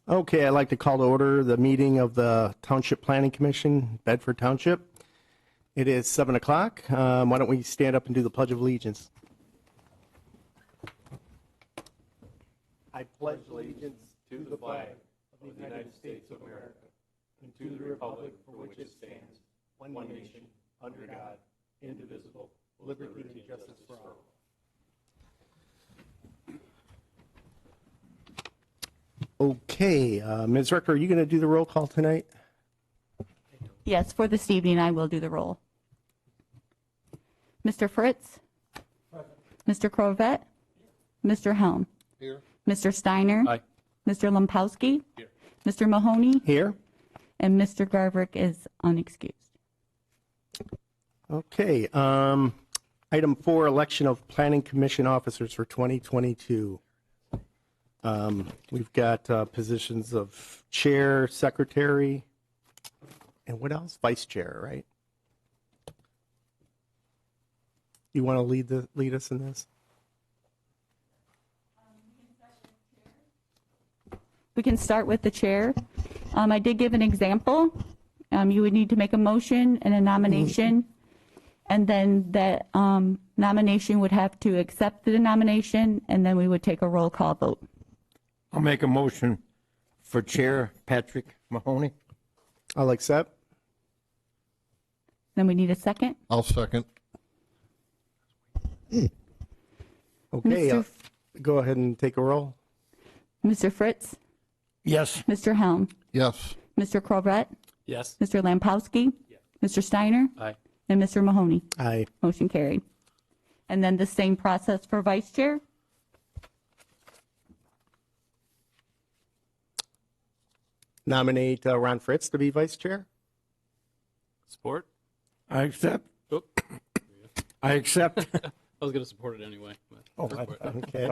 Okay, I'd like to call to order the meeting of the Township Planning Commission, Bedford Township. It is 7 o'clock. Why don't we stand up and do the Pledge of Allegiance? I pledge allegiance to the flag of the United States of America and to the republic for which it stands, one nation, under God, indivisible, with liberty and justice for all. Okay, Ms. Ricker, are you going to do the roll call tonight? Yes, for this evening, I will do the roll. Mr. Fritz? Mr. Corvette? Mr. Helm? Here. Mr. Steiner? Aye. Mr. Lampowski? Here. Mr. Mahoney? Here. And Mr. Garverick is unexcused. Okay, item 4, election of Planning Commission officers for 2022. We've got positions of chair, secretary, and what else? Vice chair, right? You want to lead us in this? We can start with the chair. I did give an example. You would need to make a motion and a nomination, and then that nomination would have to accept the nomination, and then we would take a roll call vote. I'll make a motion for Chair Patrick Mahoney. I'll accept. Then we need a second. I'll second. Okay, Mr. go ahead and take a roll. Mr. Fritz? Yes. Mr. Helm? Yes. Mr. Corvette? Yes. Mr. Lampowski? Yes. Mr. Steiner? Aye. And Mr. Mahoney? Aye. Motion carried. And then the same process for vice chair? Nominate Ron Fritz to be vice chair. Support? I accept. Oh, I accept. I was going to support it anyway. But Okay.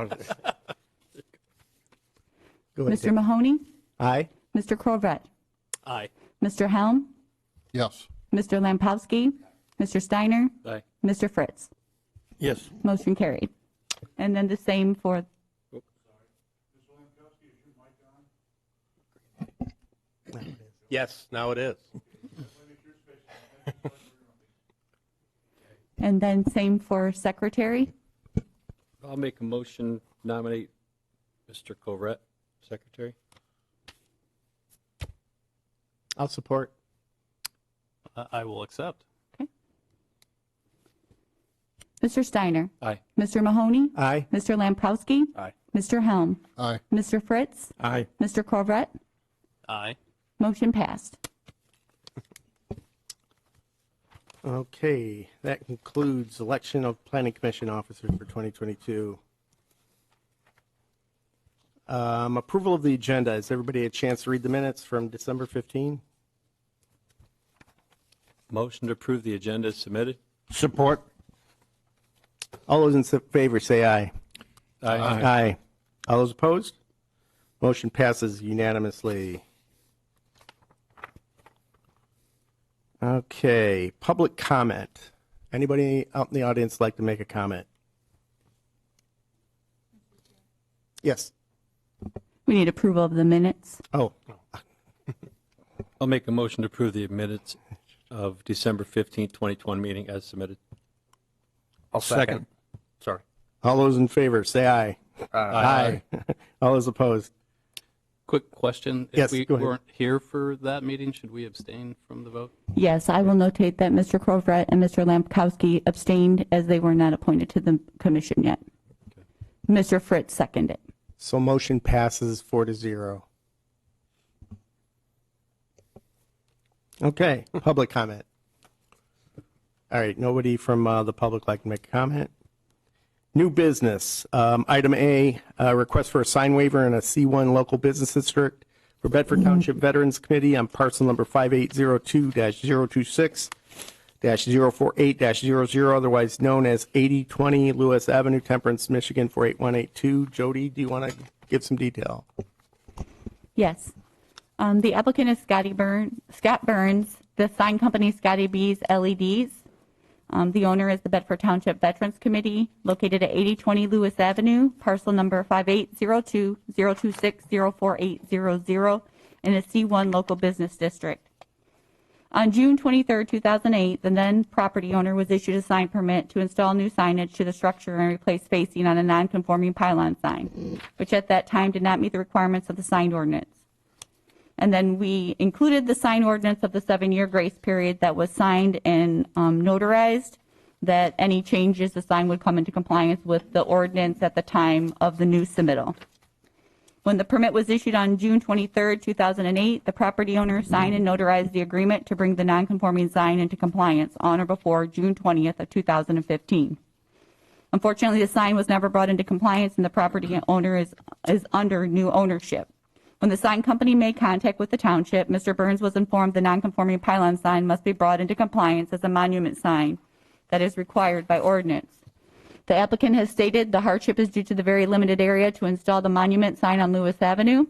Go ahead. Mr. Mahoney? Aye. Mr. Corvette? Aye. Mr. Helm? Yes. Mr. Lampowski? Mr. Steiner? Aye. Mr. Fritz? Yes. Motion carried. And then the same for, Yes, now it is. and then same for secretary? I'll make a motion, nominate Mr. Covrette, secretary. I'll support. I will accept. Mr. Steiner? Aye. Mr. Mahoney? Aye. Mr. Lampowski? Aye. Mr. Helm? Aye. Mr. Fritz? Aye. Mr. Corvette? Aye. Motion passed. Okay, that concludes election of Planning Commission officers for 2022. Approval of the agenda. Has everybody had a chance to read the minutes from December 15? Motion to approve the agenda is submitted. Support. All those in favor say aye. Aye. Aye. All those opposed? Motion passes unanimously. Okay, public comment. Anybody out in the audience like to make a comment? Yes. We need approval of the minutes. Oh, I'll make a motion to approve the minutes of December 15th, 2021 meeting as submitted. I'll second. Sorry. all those in favor say aye. Aye. All those opposed? Quick question. Yes, If we go ahead. weren't here for that meeting, should we abstain from the vote? Yes, I will notate that Mr. Corvette and Mr. Lampkowski abstained as they were not appointed to the commission yet. Mr. Fritz seconded. So motion passes 4-0. Okay, public comment. All right, nobody from the public like to make a comment? New business. Item A, request for a sign waiver in a C1 local business district for Bedford Township Veterans Committee on parcel number 5802-026-048-00, otherwise known as 8020 Lewis Avenue, Temperance, Michigan 48182. Jody, do you want to give some detail? Yes. The applicant is Scott Burns, the sign company Scotty B's LEDs. The owner is the Bedford Township Veterans Committee, located at 8020 Lewis Avenue, parcel number 5802-026-04800, in a C1 local business district. On June 23, 2008, the then property owner was issued a sign permit to install new signage to the structure and replace facing on a non-conforming pylon sign, which at that time did not meet the requirements of the sign ordinance. And then we included the sign ordinance of the 7-year grace period that was signed and notarized, that any changes, the sign would come into compliance with the ordinance at the time of the new submittal. When the permit was issued on June 23, 2008, the property owner signed and notarized the agreement to bring the non-conforming sign into compliance on or before June 20th of 2015. Unfortunately, the sign was never brought into compliance, and the property owner is under new ownership. When the sign company made contact with the township, Mr. Burns was informed the non-conforming pylon sign must be brought into compliance as a monument sign that is required by ordinance. The applicant has stated the hardship is due to the very limited area to install the monument sign on Lewis Avenue.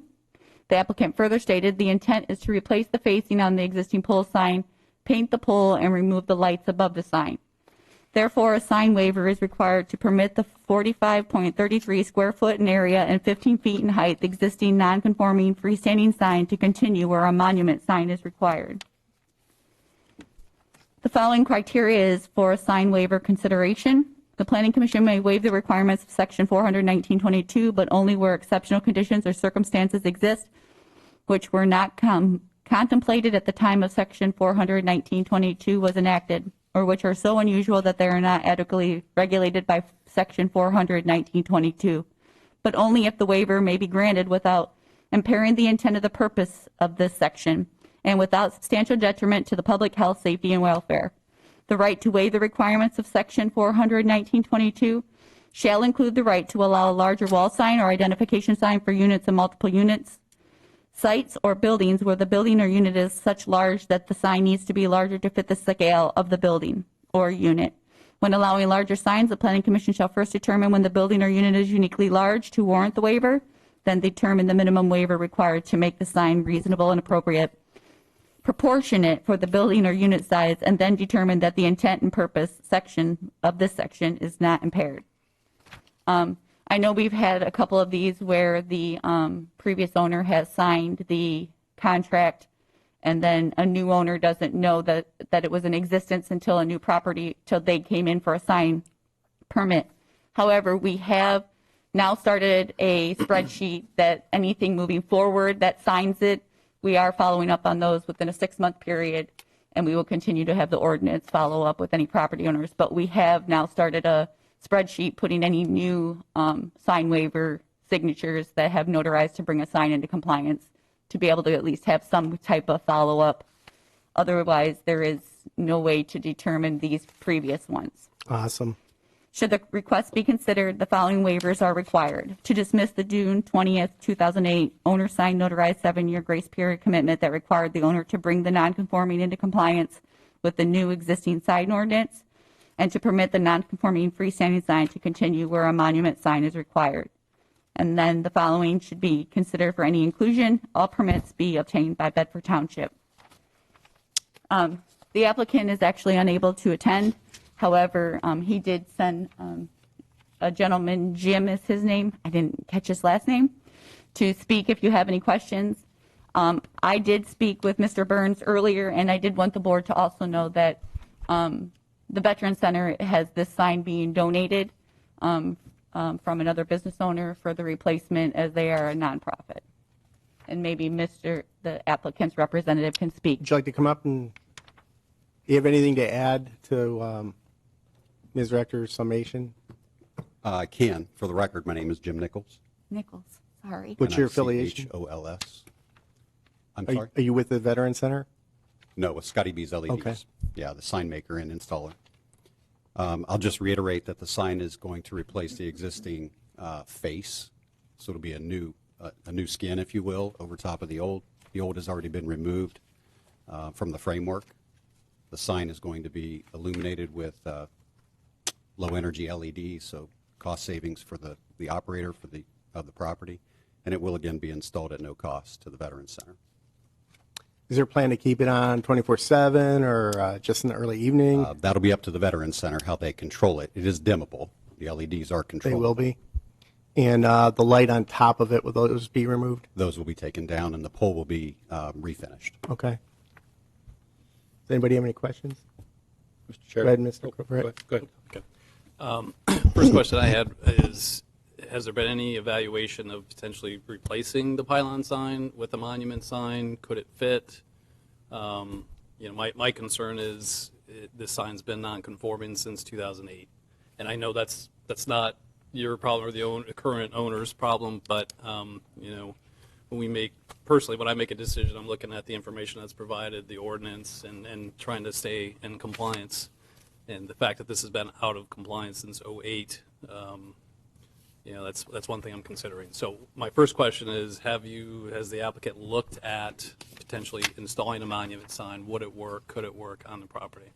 The applicant further stated the intent is to replace the facing on the existing pole sign, paint the pole, and remove the lights above the sign. Therefore, a sign waiver is required to permit the 45.33 square foot in area and 15 feet in height existing non-conforming freestanding sign to continue where a monument sign is required. The following criteria is for a sign waiver consideration. The Planning Commission may waive the requirements of Section 419.22, but only where exceptional conditions or circumstances exist which were not contemplated at the time of Section 419.22 was enacted, or which are so unusual that they are not adequately regulated by Section 419.22, but only if the waiver may be granted without impairing the intent of the purpose of this section and without substantial detriment to the public health, safety, and welfare. The right to waive the requirements of Section 419.22 shall include the right to allow a larger wall sign or identification sign for units and multiple units, sites or buildings where the building or unit is such large that the sign needs to be larger to fit the scale of the building or unit. When allowing larger signs, the Planning Commission shall first determine when the building or unit is uniquely large to warrant the waiver, then determine the minimum waiver required to make the sign reasonable and appropriate, proportionate for the building or unit size, and then determine that the intent and purpose section of this section is not impaired. I know we've had a couple of these where the previous owner has signed the contract and then a new owner doesn't know that it was in existence until a new property, till they came in for a sign permit. However, we have now started a spreadsheet that anything moving forward that signs it, we are following up on those within a 6-month period, and we will continue to have the ordinance follow up with any property owners. But we have now started a spreadsheet putting any new sign waiver signatures that have notarized to bring a sign into compliance to be able to at least have some type of follow-up. Otherwise, there is no way to determine these previous ones. Awesome. Should the request be considered, the following waivers are required. To dismiss the June 20th, 2008 owner signed notarized 7-year grace period commitment that required the owner to bring the nonconforming into compliance with the new existing sign ordinance, and to permit the nonconforming freestanding sign to continue where a monument sign is required. And then the following should be considered for any inclusion. All permits be obtained by Bedford Township. The applicant is actually unable to attend. However, he did send a gentleman, Jim is his name, I didn't catch his last name, to speak if you have any questions. I did speak with Mr. Burns earlier, and I did want the board to also know that the Veterans Center has this sign being donated from another business owner for the replacement, as they are a nonprofit. And maybe the applicant's representative can speak. Would you like to come up and do you have anything to add to Ms. Rector's summation? I can. For the record, my name is Jim Nichols. Nichols, sorry. What's your affiliation? Nichols. I'm Are sorry? you with the Veteran Center? No, with Scotty B's LEDs. Okay. Yeah, the sign maker and installer. I'll just reiterate that the sign is going to replace the existing face, so it'll be a new skin, if you will, over top of the old. The old has already been removed from the framework. The sign is going to be illuminated with low-energy LEDs, so cost savings for the operator of the property, and it will again be installed at no cost to the Veterans Center. Is there a plan to keep it on 24/7 or just in the early evening? That'll be up to the Veterans Center, how they control it. It is dimmable. The LEDs are They controllable. will be. And the light on top of it, will those be removed? Those will be taken down, and the pole will be refinished. Okay. Does anybody have any questions? Mr. Chair. Go ahead, Mr. Oh, Corbett. Go ahead. First question I had is, has there been any evaluation of potentially replacing the pylon sign with a monument sign? Could it fit? My concern is this sign's been non-conforming since 2008. And I know that's not your problem or the current owner's problem, but, when I make a decision, I'm looking at the information that's provided, the ordinance, and trying to stay in compliance. And the fact that this has been out of compliance since '08, that's one thing I'm considering. So my first question is, has the applicant looked at potentially installing a monument sign? Would it work? Could it work on the property?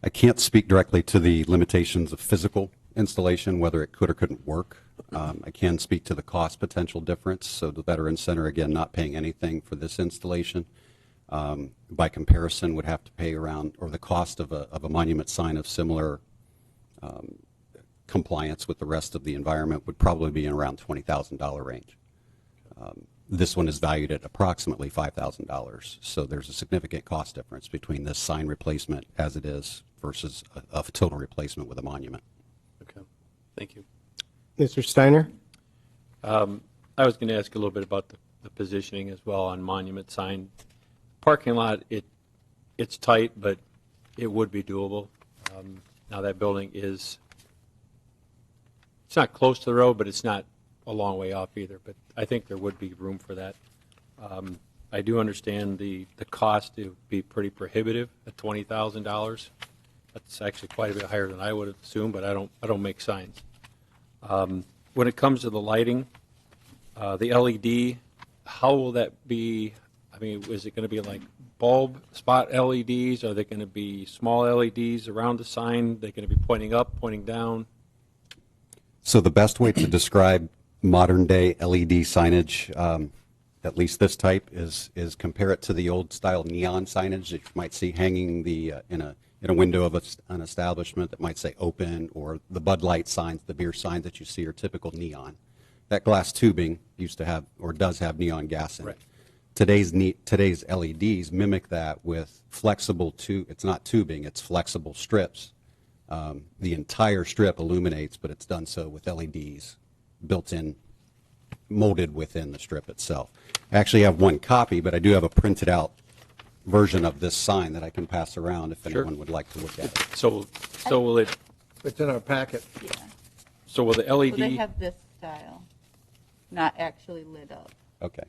I can't speak directly to the limitations of physical installation, whether it could or couldn't work. I can speak to the cost potential difference. So the Veterans Center, again, not paying anything for this installation. By comparison, would have to pay around, or the cost of a monument sign of similar compliance with the rest of the environment would probably be in around $20,000 range. This one is valued at approximately $5,000. So there's a significant cost difference between this sign replacement as it is versus a total replacement with a monument. Okay, thank you. Mr. Steiner? I was going to ask a little bit about the positioning as well on monument sign. Parking lot, it's tight, but it would be doable. Now that building it's not close to the road, but it's not a long way off either. But I think there would be room for that. I do understand the cost to be pretty prohibitive at $20,000. That's actually quite a bit higher than I would have assumed, but I don't make signs. When it comes to the lighting, the LED, how will that be? I mean, is it going to be like bulb spot LEDs? Are they going to be small LEDs around the sign? They're going to be pointing up, pointing down? So the best way to describe modern day LED signage, at least this type, is compare it to the old style neon signage that you might see hanging in a window of an establishment that might say open, or the Bud Light signs, the beer signs that you see are typical neon. That glass tubing used to have, or does have, neon gas in it. Today's LEDs mimic that with flexible it's not tubing, it's flexible strips. The entire strip illuminates, but it's done so with LEDs built in, molded within the strip itself. I actually have one copy, but I do have a printed out version of this sign that I can pass around if anyone would like to look at it. So will it? It's in our packet. Yeah. So will the So they LED? have this style, not actually lit up. Okay.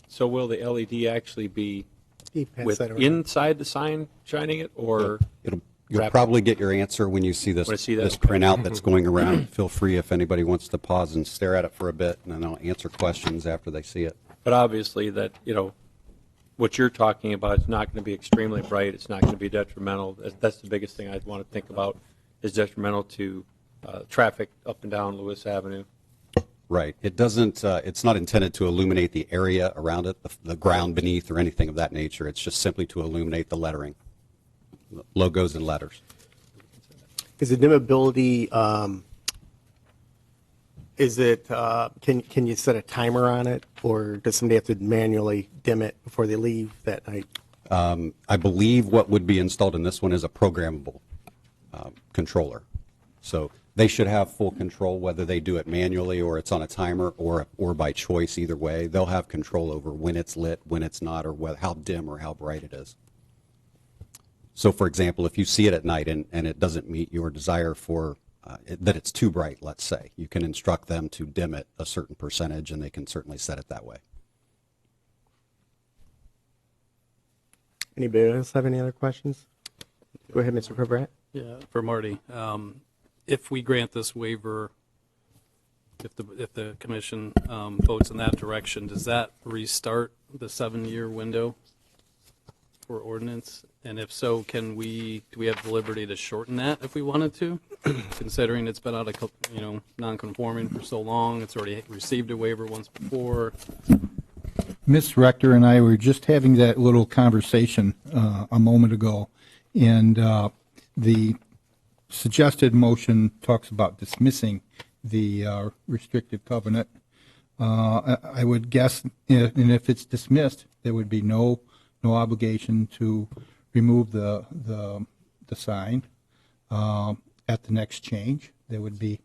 So will the LED actually be Steve, pass with that around. inside the sign shining it, or? You'll Wrap- probably get your answer when you see this, When I see that, this okay. printout that's going around. Feel free if anybody wants to pause and stare at it for a bit, and then I'll answer questions after they see it. But obviously that, what you're talking about is not going to be extremely bright. It's not going to be detrimental. That's the biggest thing I'd want to think about, is detrimental to traffic up and down Lewis Avenue. Right. It doesn't, it's not intended to illuminate the area around it, the ground beneath or anything of that nature. It's just simply to illuminate the lettering, logos and letters. Is the dimmability, can you set a timer on it, or does somebody have to manually dim it before they leave that night? I believe what would be installed in this one is a programmable controller. So they should have full control whether they do it manually or it's on a timer or by choice. Either way, they'll have control over when it's lit, when it's not, or how dim or how bright it is. So, for example, if you see it at night and it doesn't meet your desire for that it's too bright, let's say, you can instruct them to dim it a certain percentage, and they can certainly set it that way. Anybody else have any other questions? Go ahead, Mr. Corbett. Yeah, for Marty. If we grant this waiver, if the commission votes in that direction, does that restart the 7-year window for ordinance? And if so, do we have the liberty to shorten that if we wanted to, considering it's been out of non-conforming for so long? It's already received a waiver once before. Ms. Rector and I were just having that little conversation a moment ago, and the suggested motion talks about dismissing the restrictive covenant. I would guess, and if it's dismissed, there would be no obligation to remove the sign at the next change. There would be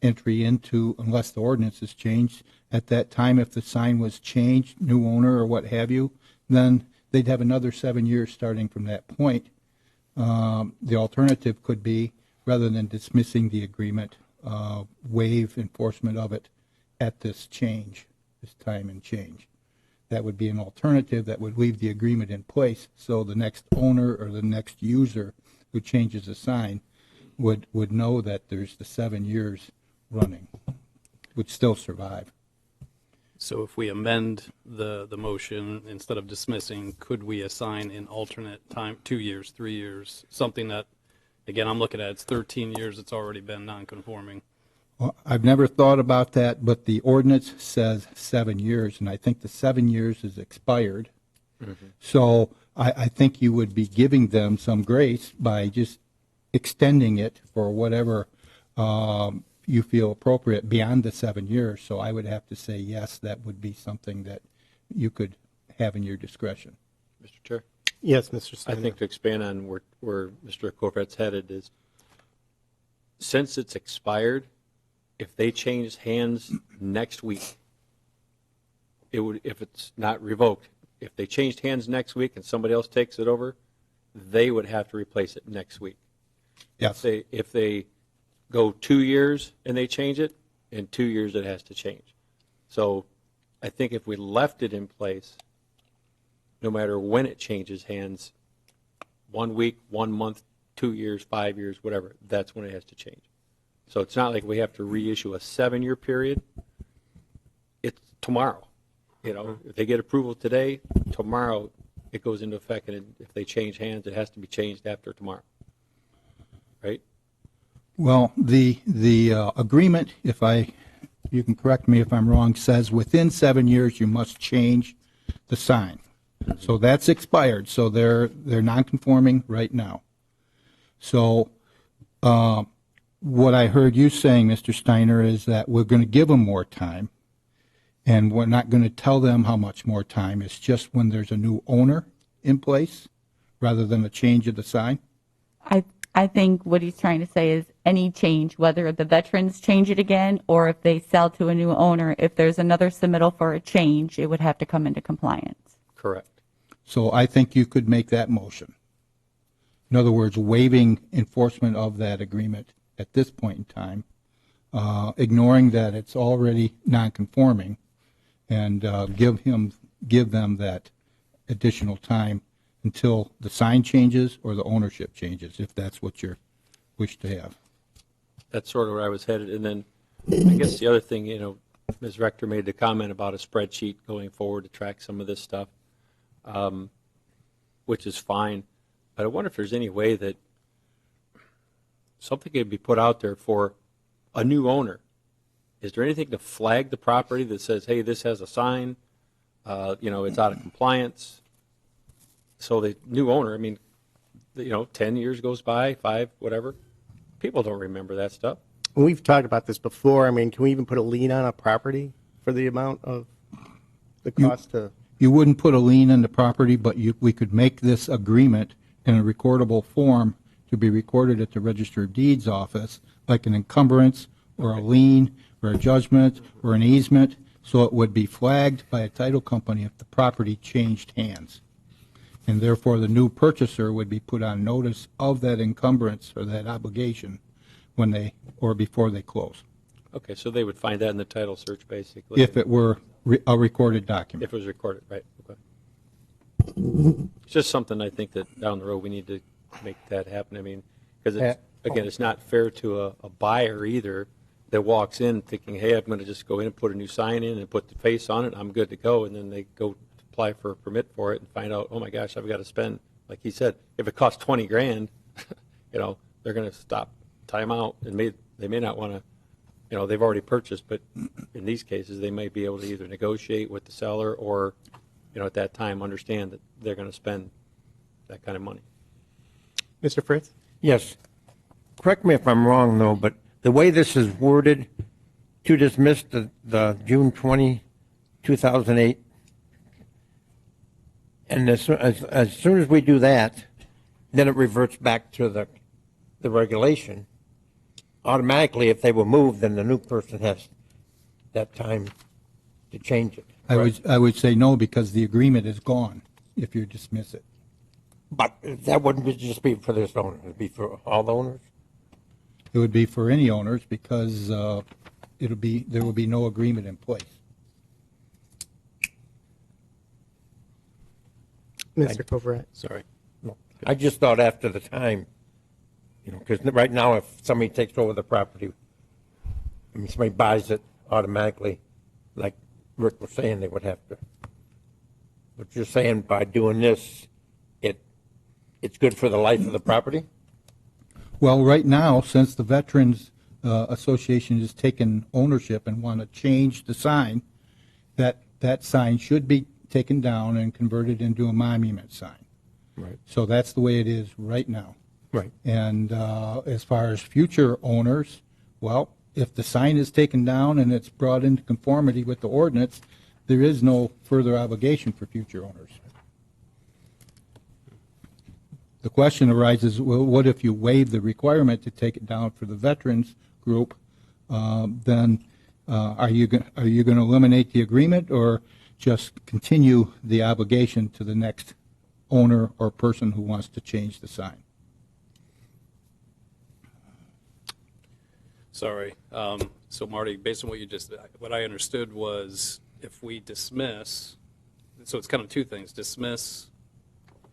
entry into, unless the ordinance is changed, at that time, if the sign was changed, new owner or what have you, then they'd have another 7 years starting from that point. The alternative could be, rather than dismissing the agreement, waive enforcement of it at this change, this time and change. That would be an alternative that would leave the agreement in place, so the next owner or the next user who changes the sign would know that there's the 7 years running, would still survive. So if we amend the motion, instead of dismissing, could we assign an alternate time, 2 years, 3 years, something that, again, I'm looking at, it's 13 years, it's already been non-conforming. Well, I've never thought about that, but the ordinance says 7 years, and I think the 7 years is expired. So I think you would be giving them some grace by just extending it for whatever you feel appropriate beyond the 7 years. So I would have to say, yes, that would be something that you could have in your discretion. Mr. Chair? Yes, Mr. I Steiner. think to expand on where Mr. Corvet's headed is, since it's expired, if they change hands next week, it would, if it's not revoked, if they changed hands next week and somebody else takes it over, they would have to replace it next week. Yes. If they go 2 years and they change it, in 2 years it has to change. So I think if we left it in place, no matter when it changes hands, 1 week, 1 month, 2 years, 5 years, whatever, that's when it has to change. So it's not like we have to reissue a 7-year period. It's tomorrow. You know, if they get approval today, tomorrow it goes into effect, and if they change hands, it has to be changed after tomorrow. Right? Well, the agreement, you can correct me if I'm wrong, says within 7 years you must change the sign. So that's expired. So they're non-conforming right now. So what I heard you saying, Mr. Steiner, is that we're going to give them more time, and we're not going to tell them how much more time. It's just when there's a new owner in place, rather than a change of the sign. I think what he's trying to say is any change, whether the veterans change it again or if they sell to a new owner, if there's another submittal for a change, it would have to come into compliance. Correct. So I think you could make that motion. In other words, waiving enforcement of that agreement at this point in time, ignoring that it's already non-conforming, and give them that additional time until the sign changes or the ownership changes, if that's what you wish to have. That's sort of where I was headed. And then I guess the other thing, you know, Ms. Rector made the comment about a spreadsheet going forward to track some of this stuff, which is fine. But I wonder if there's any way that something could be put out there for a new owner. Is there anything to flag the property that says, hey, this has a sign, you know, it's out of compliance? So the new owner, I mean, you know, 10 years goes by, 5, whatever. People don't remember that stuff. We've talked about this before. I mean, can we even put a lien on a property for the amount of the cost to? You wouldn't put a lien on the property, but we could make this agreement in a recordable form to be recorded at the Register of Deeds office, like an encumbrance or a lien or a judgment or an easement, so it would be flagged by a title company if the property changed hands. And therefore, the new purchaser would be put on notice of that encumbrance or that obligation when they, or before they close, Okay, so they would find that in the title search, basically. if it were a recorded document. If it was recorded, right, okay. It's just something I think that down the road we need to make that happen. I mean, because it's, again, it's not fair to a buyer either that walks in thinking, hey, I'm going to just go in and put a new sign in and put the face on it, I'm good to go, and then they go apply for a permit for it and find out, oh my gosh, I've got to spend, like he said, if it costs 20 grand, you know, they're going to stop, time out, and they may not want to they've already purchased, but in these cases, they may be able to either negotiate with the seller or, at that time, understand that they're going to spend that kind of money. Mr. Fritz? Yes. Correct me if I'm wrong, though, but the way this is worded, to dismiss the June 20, 2008, and as soon as we do that, then it reverts back to the regulation. Automatically, if they were moved, then the new person has that time to change it. I would say no, because the agreement is gone if you dismiss it. But that wouldn't just be for this owner, it'd be for all the owners? It would be for any owners because there will be no agreement in place. Mr. Coverett? Sorry. No. I just thought after the time, because right now, if somebody takes over the property, somebody buys it automatically, like Rick was saying, they would have to. But you're saying by doing this, it's good for the life of the property? Well, right now, since the Veterans Association has taken ownership and want to change the sign, that sign should be taken down and converted into a monument sign. Right. So that's the way it is right now. Right. And as far as future owners, well, if the sign is taken down and it's brought into conformity with the ordinance, there is no further obligation for future owners. The question arises, well, what if you waive the requirement to take it down for the veterans group? Then are you going to eliminate the agreement or just continue the obligation to the next owner or person who wants to change the sign? Sorry. So Marty, based on what I understood was if we dismiss, so it's kind of two things, dismiss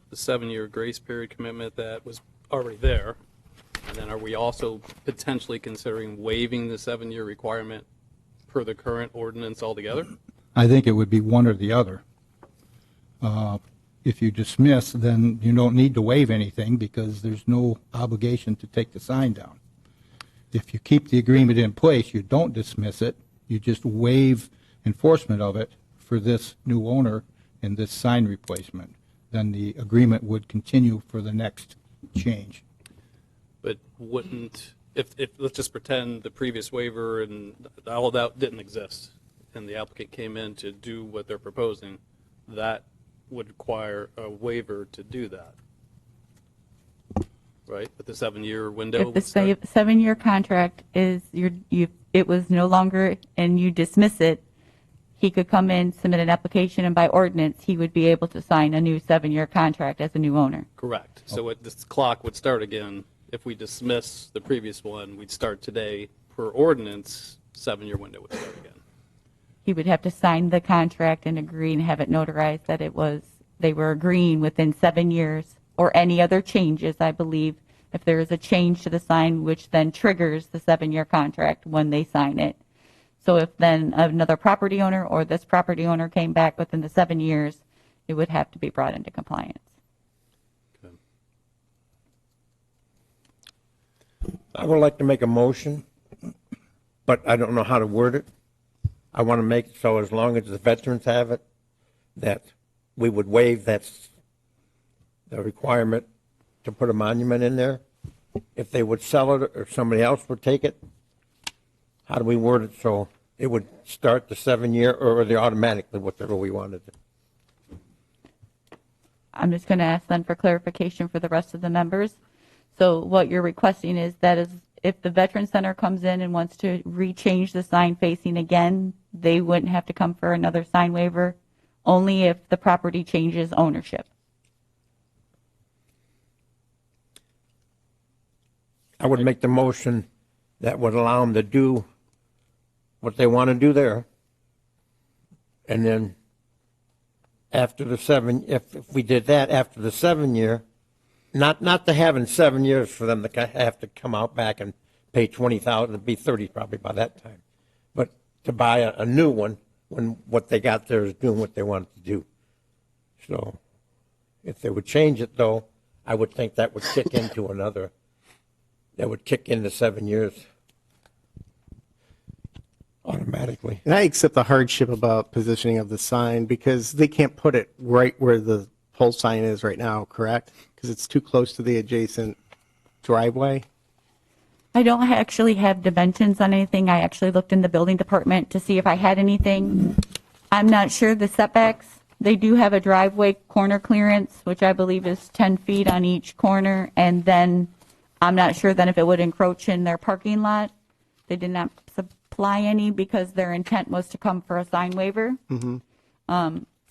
the 7-year grace period commitment that was already there, and then are we also potentially considering waiving the 7-year requirement per the current ordinance altogether? I think it would be one or the other. If you dismiss, then you don't need to waive anything because there's no obligation to take the sign down. If you keep the agreement in place, you don't dismiss it, you just waive enforcement of it for this new owner and this sign replacement. Then the agreement would continue for the next change. But wouldn't, if let's just pretend the previous waiver and all of that didn't exist, and the applicant came in to do what they're proposing, that would require a waiver to do that, right? With the 7-year window. If the 7-year contract is, it was no longer, and you dismiss it, he could come in, submit an application, and by ordinance, he would be able to sign a new 7-year contract as a new owner. Correct. So this clock would start again. If we dismiss the previous one, we'd start today. Per ordinance, 7-year window would start again. He would have to sign the contract and agree and have it notarized that they were agreeing within 7 years, or any other changes, I believe, if there is a change to the sign, which then triggers the 7-year contract when they sign it. So if then another property owner or this property owner came back within the 7 years, it would have to be brought into compliance. Okay. I would like to make a motion, but I don't know how to word it. I want to make it so as long as the veterans have it, that we would waive the requirement to put a monument in there. If they would sell it or somebody else would take it, how do we word it so it would start the 7-year or the automatically, whatever we wanted? I'm just going to ask then for clarification for the rest of the members. So what you're requesting is that is if the Veteran Center comes in and wants to rechange the sign facing again, they wouldn't have to come for another sign waiver, only if the property changes ownership. I would make the motion that would allow them to do what they want to do there. And then after the if we did that after the 7-year, not to having 7 years for them to have to come out back and pay $20,000, it'd be 30 probably by that time. But to buy a new one when what they got there is doing what they wanted to do. So if they would change it though, I would think that would kick into that would kick into 7 years. automatically. And I accept the hardship about positioning of the sign because they can't put it right where the pole sign is right now, correct? Because it's too close to the adjacent driveway. I don't actually have dimensions on anything. I actually looked in the building department to see if I had anything. I'm not sure the setbacks. They do have a driveway corner clearance, which I believe is 10 feet on each corner. And then I'm not sure then if it would encroach in their parking lot. They did not supply any because their intent was to come for a sign waiver.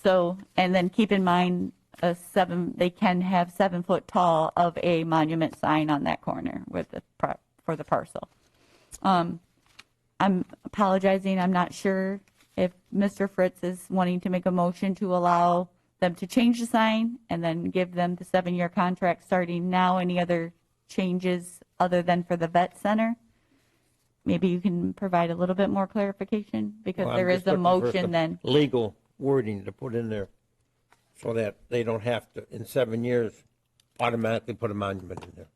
So, and then keep in mind, they can have 7 foot tall of a monument sign on that corner with for the parcel. I'm apologizing. I'm not sure if Mr. Fritz is wanting to make a motion to allow them to change the sign and then give them the 7-year contract starting now. Any other changes other than for the vet center? Maybe you can provide a little bit more clarification because Well, I'm there is just a looking for motion some then. legal wording to put in there so that they don't have to, in 7 years, automatically put a monument in there.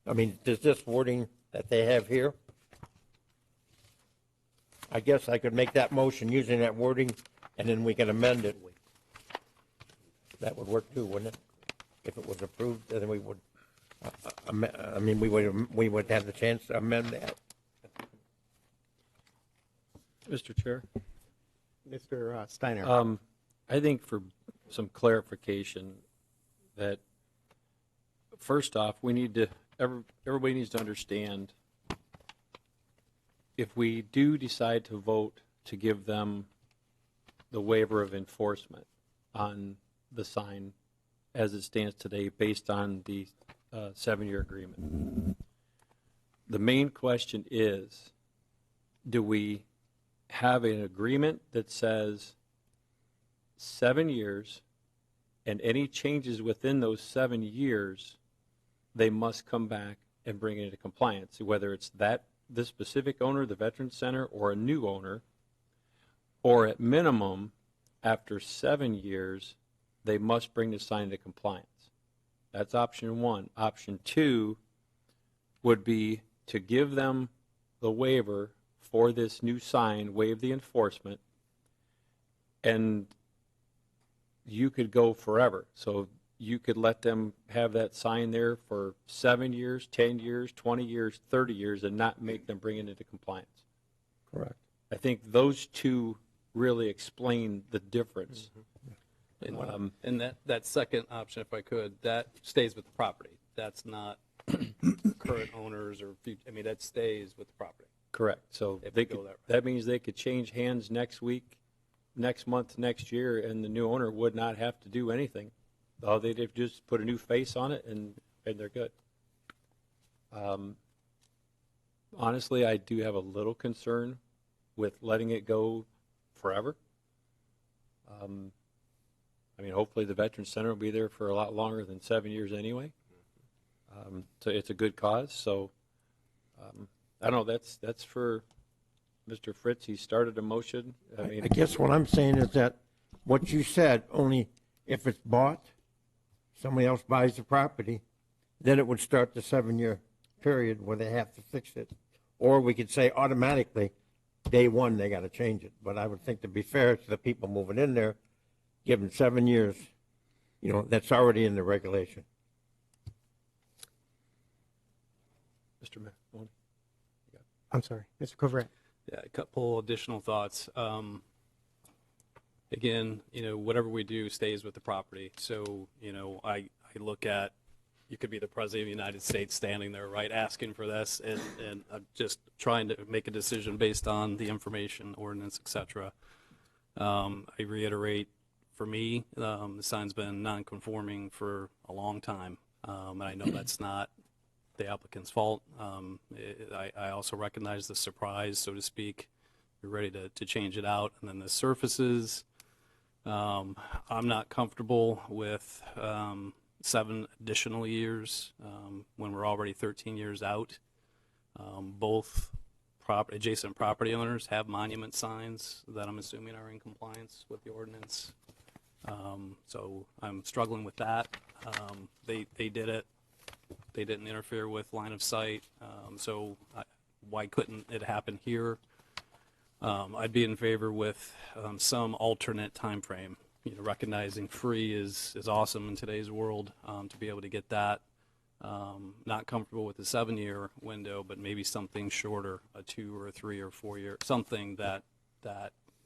I mean, does this wording that they have here, I guess I could make that motion using that wording, and then we can amend it. That would work too, wouldn't it? If it was approved, then we would, I mean, we would have the chance to amend that. Mr. Chair? Mr. Steiner. I think for some clarification that, first off, we need to, everybody needs to understand if we do decide to vote to give them the waiver of enforcement on the sign as it stands today based on the 7-year agreement. The main question is, do we have an agreement that says 7 years, and any changes within those 7 years, they must come back and bring it into compliance, whether it's this specific owner, the Veterans Center, or a new owner, or at minimum, after 7 years, they must bring the sign into compliance. That's option one. Option two would be to give them the waiver for this new sign, waive the enforcement, and you could go forever. So you could let them have that sign there for 7 years, 10 years, 20 years, 30 years, and not make them bring it into compliance. Correct. I think those two really explain the difference. And that second option, if I could, that stays with the property. That's not current owners or future, I mean, that stays with the property. Correct. So If they we go could, that route. that means they could change hands next week, next month, next year, and the new owner would not have to do anything. Oh, they'd have just put a new face on it, and they're good. Honestly, I do have a little concern with letting it go forever. I mean, hopefully the Veterans Center will be there for a lot longer than 7 years anyway. So it's a good cause. So I don't know. That's for Mr. Fritz. He started a motion. I mean, I guess what I'm saying is that what you said, only if it's bought, somebody else buys the property, then it would start the 7-year period where they have to fix it. Or we could say automatically, day one, they got to change it. But I would think to be fair to the people moving in there, give them 7 years, you know, that's already in the regulation. Mr. Mahoney. I'm sorry, Mr. Coverett. Yeah, a couple additional thoughts. Again, you know, whatever we do stays with the property. So, you know, I look at, you could be the President of the United States standing there, right, asking for this, and I'm just trying to make a decision based on the information, ordinance, et cetera. I reiterate, for me, the sign's been non-conforming for a long time, and I know that's not the applicant's fault. I also recognize the surprise, so to speak. You're ready to change it out, and then the surfaces. I'm not comfortable with 7 additional years when we're already 13 years out. Both adjacent property owners have monument signs that I'm assuming are in compliance with the ordinance. So I'm struggling with that. They did it. They didn't interfere with line of sight. So why couldn't it happen here? I'd be in favor with some alternate time frame. Recognizing free is awesome in today's world. To be able to get that, not comfortable with the 7-year window, but maybe something shorter, a 2 or a 3 or 4 year, something that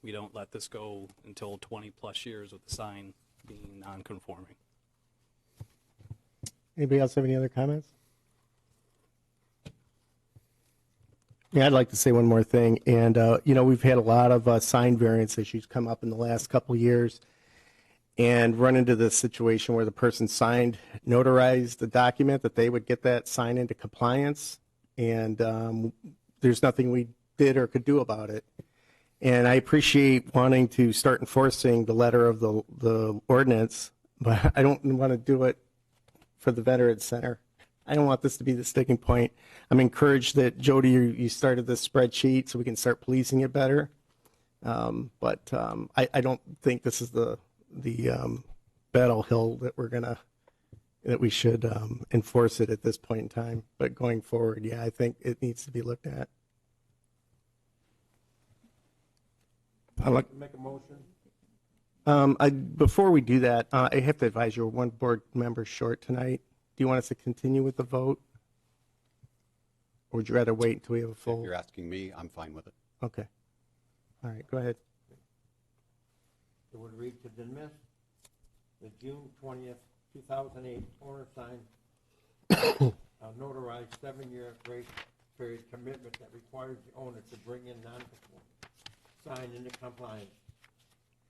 we don't let this go until 20 plus years with the sign being non-conforming. Anybody else have any other comments? Yeah, I'd like to say one more thing. And, we've had a lot of sign variance issues come up in the last couple of years and run into the situation where the person signed, notarized the document that they would get that sign into compliance. And there's nothing we did or could do about it. And I appreciate wanting to start enforcing the letter of the ordinance, but I don't want to do it for the Veterans Center. I don't want this to be the sticking point. I'm encouraged that, Jody, you started this spreadsheet so we can start policing it better. But I don't think this is the battle hill that we should enforce it at this point in time. But going forward, yeah, I think it needs to be looked at. I'd like to make a motion. Before we do that, I have to advise you, we're one board member short tonight. Do you want us to continue with the vote? Or would you rather wait until we have a If full? you're asking me, I'm fine with it. Okay. All right, go ahead. It would read to dismiss the June 20th, 2008 owner sign, notarized 7-year grace period commitment that requires the owner to bring in non-conforming sign into compliance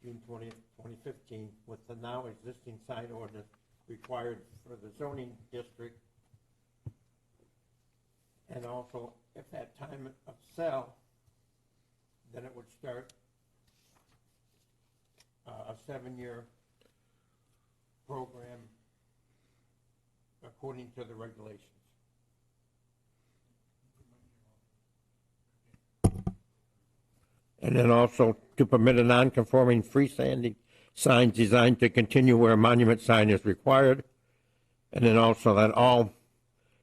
June 20th, 2015 with the now existing sign ordinance required for the zoning district. And also, if at time of sale, then it would start a 7-year program according to the regulations. And then also to permit a non-conforming freestanding sign designed to continue where a monument sign is required. And then also that all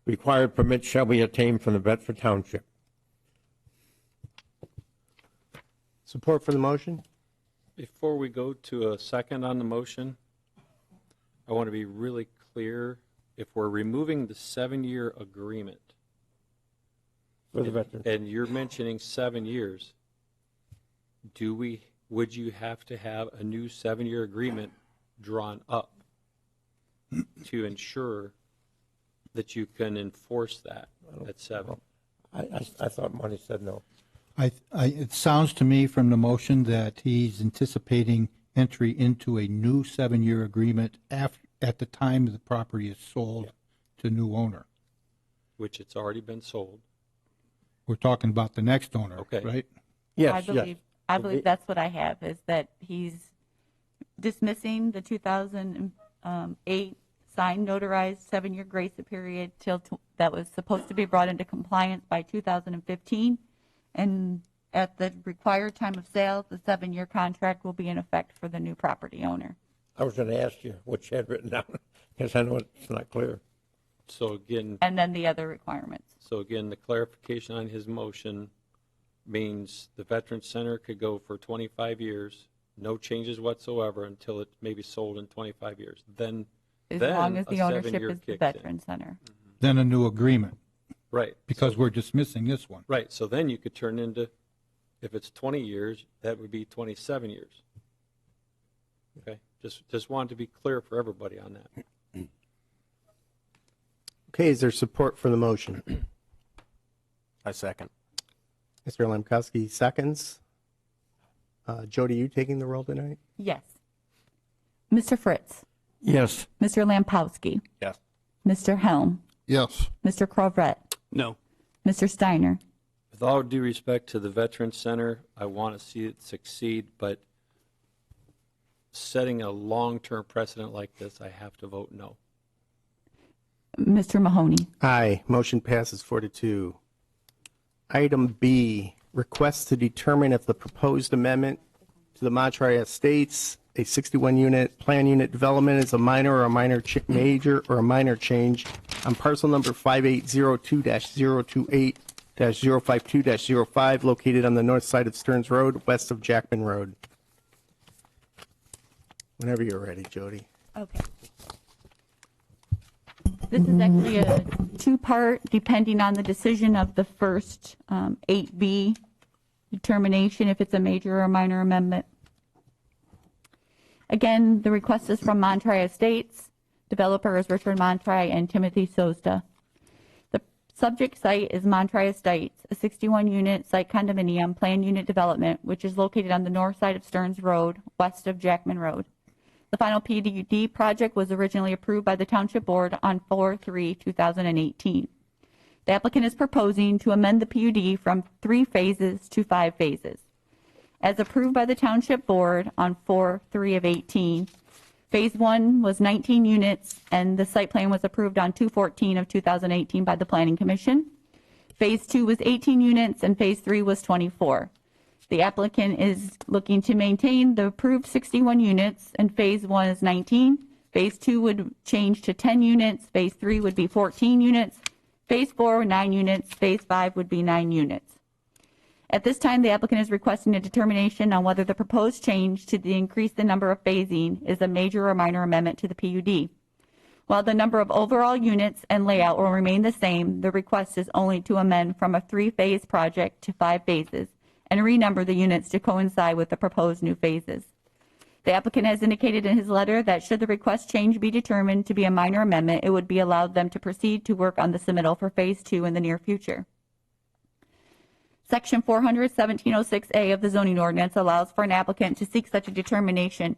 required permits shall be obtained from the Bedford Township. Support for the motion? Before we go to a second on the motion, I want to be really clear. If we're removing the 7-year agreement, For the veterans. and you're mentioning 7 years, would you have to have a new 7-year agreement drawn up to ensure that you can enforce that at 7? I thought Monty said no. It sounds to me from the motion that he's anticipating entry into a new 7-year agreement at the time the property is sold to new owner. Which it's already been sold. We're talking about the next owner, Okay. right? Yes, I believe that's what I have, is that he's dismissing the 2008 signed notarized 7-year grace period that was supposed to be brought into compliance by 2015. And at the required time of sale, the 7-year contract will be in effect for the new property owner. I was going to ask you what you had written down, because I know it's not clear. So again, And then the other requirements. the clarification on his motion means the Veterans Center could go for 25 years, no changes whatsoever until it may be sold in 25 years. Then As long as a the ownership 7-year is the kicks in. Veterans Center. Then a new agreement, Right. because So- we're dismissing this one. Right, so then you could turn into, if it's 20 years, that would be 27 years. Okay, just wanted to be clear for everybody on that. Okay, is there support for the motion? I second. Mr. Lemkowski seconds. Jody, you taking the roll tonight? Yes. Mr. Fritz. Yes. Mr. Lampowski. Yes. Mr. Helm. Yes. Mr. Crovette. No. Mr. Steiner. With all due respect to the Veterans Center, I want to see it succeed, but setting a long-term precedent like this, I have to vote no. Mr. Mahoney. Aye. Motion passes 4-2. Item B, request to determine if the proposed amendment to the Monterey Estates, a 61-unit plan unit development, is a minor or a major or a minor change on parcel number 5802-028 2022-05, located on the north side of Stearns Road, west of Jackman Road. Whenever you're ready, Jody. Okay. This is actually a two-part, depending on the decision of the first 8B determination, if it's a major or minor amendment. Again, the request is from Montry Estates. Developer is Richard Montry and Timothy Sosda. The subject site is Montry Estates, a 61-unit site condominium planned unit development, which is located on the north side of Stearns Road, west of Jackman Road. The final PUD project was originally approved by the Township Board on 4/3/2018. The applicant is proposing to amend the PUD from 3 phases to 5 phases. As approved by the Township Board on 4/3/18, Phase 1 was 19 units, and the site plan was approved on 2/14/2018 by the Planning Commission. Phase 2 was 18 units, and Phase 3 was 24. The applicant is looking to maintain the approved 61 units, and Phase 1 is 19. Phase 2 would change to 10 units. Phase 3 would be 14 units. Phase 4, 9 units. Phase 5 would be 9 units. At this time, the applicant is requesting a determination on whether the proposed change to increase the number of phasing is a major or minor amendment to the PUD. While the number of overall units and layout will remain the same, the request is only to amend from a 3-phase project to 5 phases and renumber the units to coincide with the proposed new phases. The applicant has indicated in his letter that should the request change be determined to be a minor amendment, it would be allowed them to proceed to work on the submittal for Phase 2 in the near future. Section 400-1706A of the zoning ordinance allows for an applicant to seek such a determination.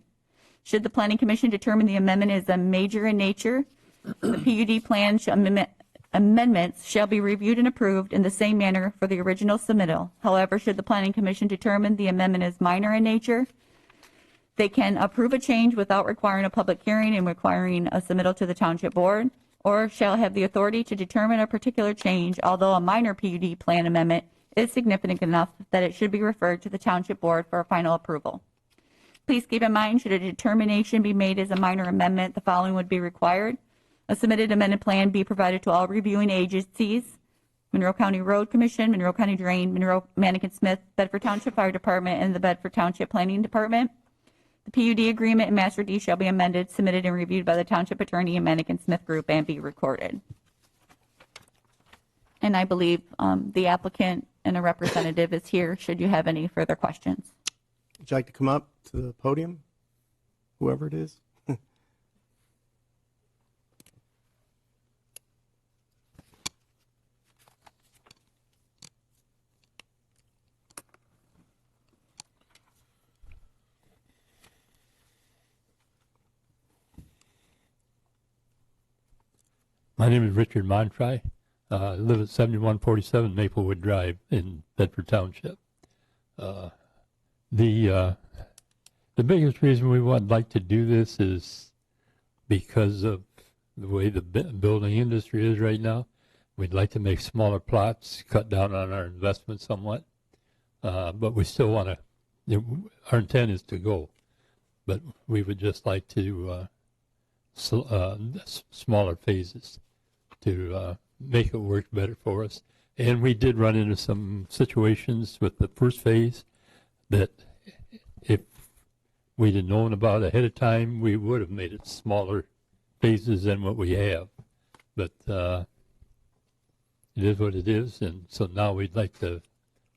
Should the Planning Commission determine the amendment is a major in nature, the PUD plan amendments shall be reviewed and approved in the same manner for the original submittal. However, should the Planning Commission determine the amendment is minor in nature, they can approve a change without requiring a public hearing and requiring a submittal to the Township Board, or shall have the authority to determine a particular change, although a minor PUD plan amendment is significant enough that it should be referred to the Township Board for a final approval. Please keep in mind, should a determination be made as a minor amendment, the following would be required. A submitted amended plan be provided to all reviewing agencies: Monroe County Road Commission, Monroe County Drain, Monroe Manikin-Smith, Bedford Township Fire Department, and the Bedford Township Planning Department. The PUD agreement and master deed shall be amended, submitted, and reviewed by the Township Attorney and Manikin-Smith Group and be recorded. And I believe the applicant and a representative is here should you have any further questions. Would you like to come up to the podium, whoever it is? My name is Richard Montry. I live at 7147 Maplewood Drive in Bedford Township. The biggest reason we would like to do this is because of the way the building industry is right now. We'd like to make smaller plots, cut down on our investment somewhat, but we still want to, our intent is to go, but we would just like to smaller phases to make it work better for us. And we did run into some situations with the first phase that if we'd have known about ahead of time, we would have made it smaller phases than what we have. But it is what it is, and so now we'd like to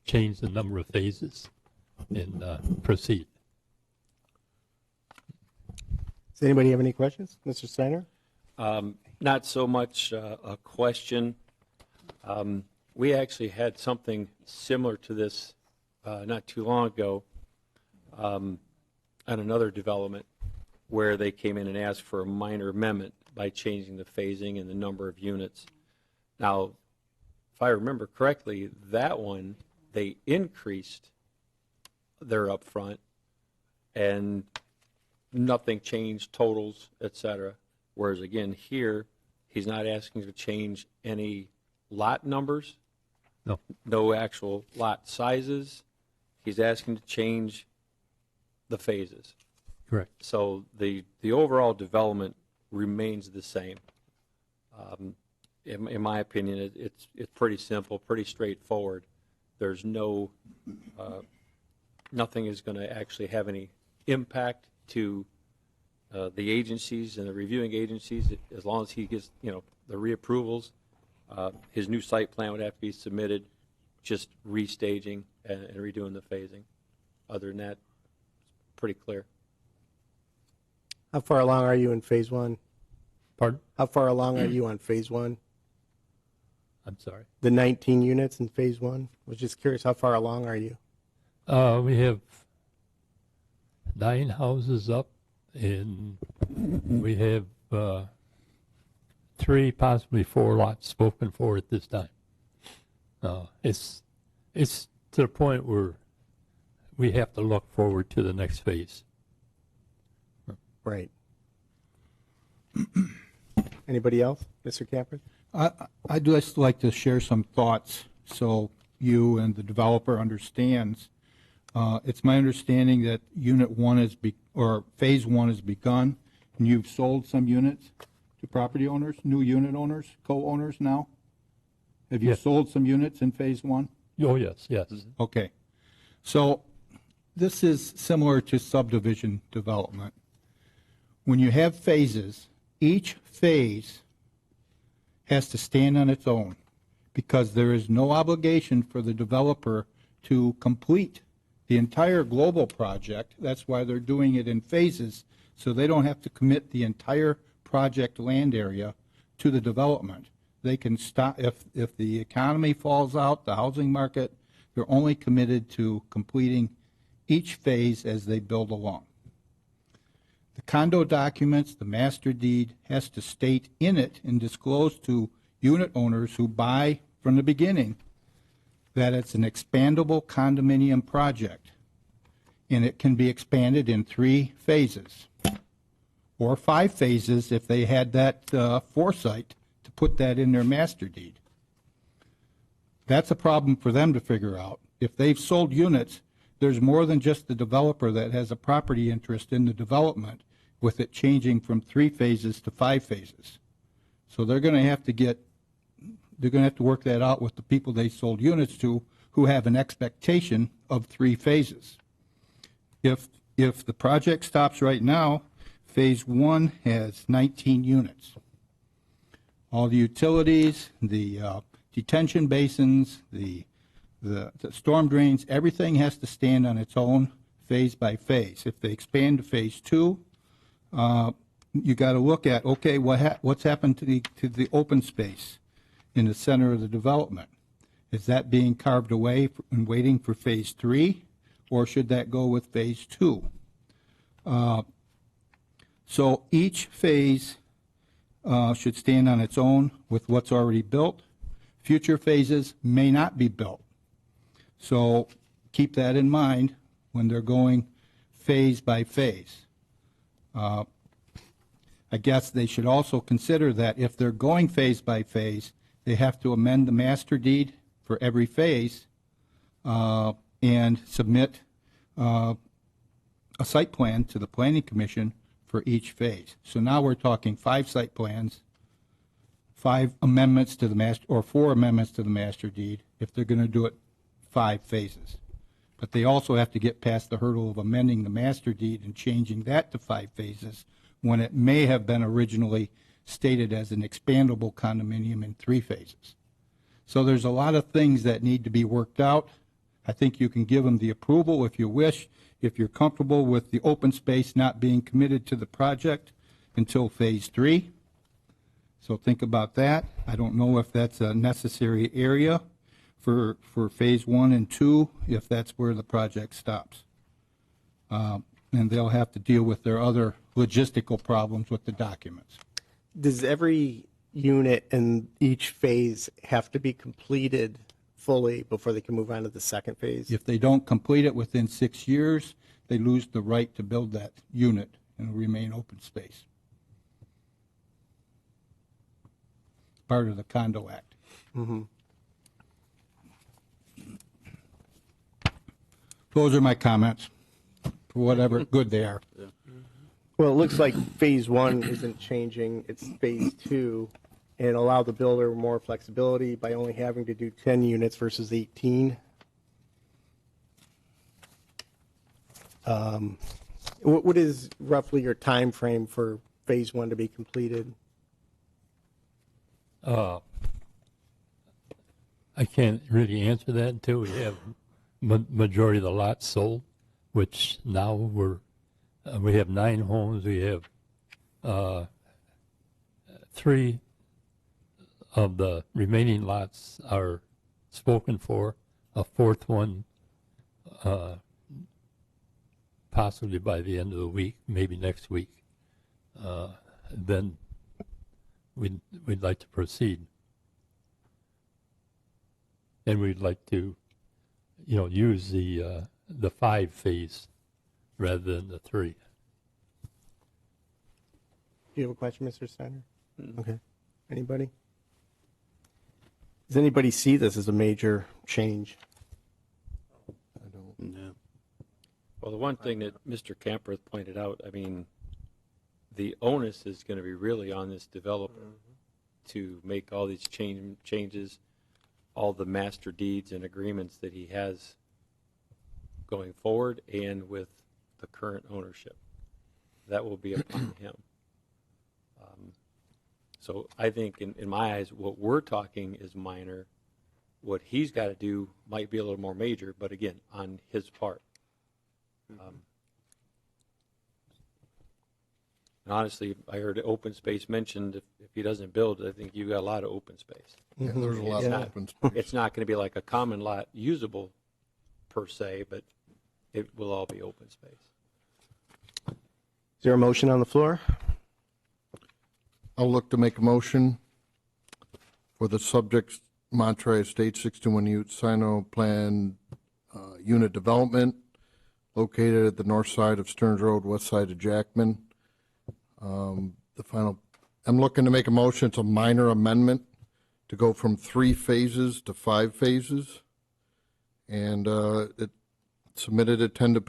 change the number of phases and proceed. Does anybody have any questions? Mr. Steiner? Not so much a question. We actually had something similar to this not too long ago on another development where they came in and asked for a minor amendment by changing the phasing and the number of units. Now, if I remember correctly, that one, they increased their upfront and nothing changed, totals, etc. Whereas again, here, he's not asking to change any lot numbers, no actual lot sizes. He's asking to change the phases. Correct. So the overall development remains the same. in my opinion, it's pretty simple, pretty straightforward. There's nothing is going to actually have any impact to the agencies and the reviewing agencies, as long as he gets, the reapprovals. His new site plan would have to be submitted, just restaging and redoing the phasing. Other than that, it's pretty clear. How far along are you in phase one? Pardon? How far along are you on phase one? I'm sorry. The 19 units in phase one? Was just curious, how far along are you? We have 9 houses up, and we have 3, possibly 4 lots spoken for at this time. It's to the point where we have to look forward to the next phase. Right. Anybody else? Mr. Camper? I'd just like to share some thoughts so you and the developer understands. It's my understanding that phase one has begun, and you've sold some units to property owners, new unit owners, co-owners now? Have you Yes. sold some units in phase one? Oh, yes, yes. Okay. So this is similar to subdivision development. When you have phases, each phase has to stand on its own because there is no obligation for the developer to complete the entire global project. That's why they're doing it in phases, so they don't have to commit the entire project land area to the development. They can stop if the economy falls out, the housing market, they're only committed to completing each phase as they build along. The condo documents, the master deed, has to state in it and disclose to unit owners who buy from the beginning that it's an expandable condominium project, and it can be expanded in 3 phases, or 5 phases if they had that foresight to put that in their master deed. That's a problem for them to figure out. If they've sold units, there's more than just the developer that has a property interest in the development, with it changing from 3 phases to 5 phases. So they're going to have to work that out with the people they sold units to, who have an expectation of 3 phases. If the project stops right now, phase 1 has 19 units. All the utilities, the detention basins, the storm drains, everything has to stand on its own phase by phase. If they expand to phase 2, you got to look at, okay, what's happened to the open space in the center of the development? Is that being carved away and waiting for phase 3, or should that go with phase 2? So each phase should stand on its own with what's already built. Future phases may not be built. So keep that in mind when they're going phase by phase. I guess they should also consider that if they're going phase by phase, they have to amend the master deed for every phase and submit a site plan to the Planning Commission for each phase. So now we're talking 5 site plans, 5 amendments to the master, or 4 amendments to the master deed if they're going to do it 5 phases. But they also have to get past the hurdle of amending the master deed and changing that to 5 phases when it may have been originally stated as an expandable condominium in 3 phases. So there's a lot of things that need to be worked out. I think you can give them the approval if you wish, if you're comfortable with the open space not being committed to the project until phase 3. So think about that. I don't know if that's a necessary area for phase 1 and 2, if that's where the project stops. And they'll have to deal with their other logistical problems with the documents. Does every unit in each phase have to be completed fully before they can move on to the second phase? If they don't complete it within 6 years, they lose the right to build that unit and remain open space. Part of the Condo Act. Mm-hmm. Those are my comments, for whatever good they are. Well, it looks like phase 1 isn't changing. It's phase 2 and allow the builder more flexibility by only having to do 10 units versus 18. What is roughly your time frame for phase 1 to be completed? I can't really answer that until we have majority of the lots sold, which now we have 9 homes. We have 3 of the remaining lots are spoken for. A 4th one, possibly by the end of the week, maybe next week. Then we'd like to proceed. And we'd like to, use the 5 phase rather than the 3. Do you have a question, Mr. Steiner? Okay. Anybody? Does anybody see this as a major change? I don't know. Well, the one thing that Mr. Camper pointed out, I mean, the onus is going to be really on this developer to make all these changes, all the master deeds and agreements that he has going forward and with the current ownership. That will be upon him. So I think in my eyes, what we're talking is minor. What he's got to do might be a little more major, but again, on his part. And honestly, I heard open space mentioned. If he doesn't build, I think you've got a lot of open space. Yeah, there's a lot of open space. It's not going to be like a common lot usable per se, but it will all be open space. Is there a motion on the floor? I'll look to make a motion for the subject Monterey Estate 61 Ute Sino Plan Unit Development located at the north side of Stearns Road, west side of Jackman. I'm looking to make a motion. It's a minor amendment to go from 3 phases to 5 phases. And it submitted a to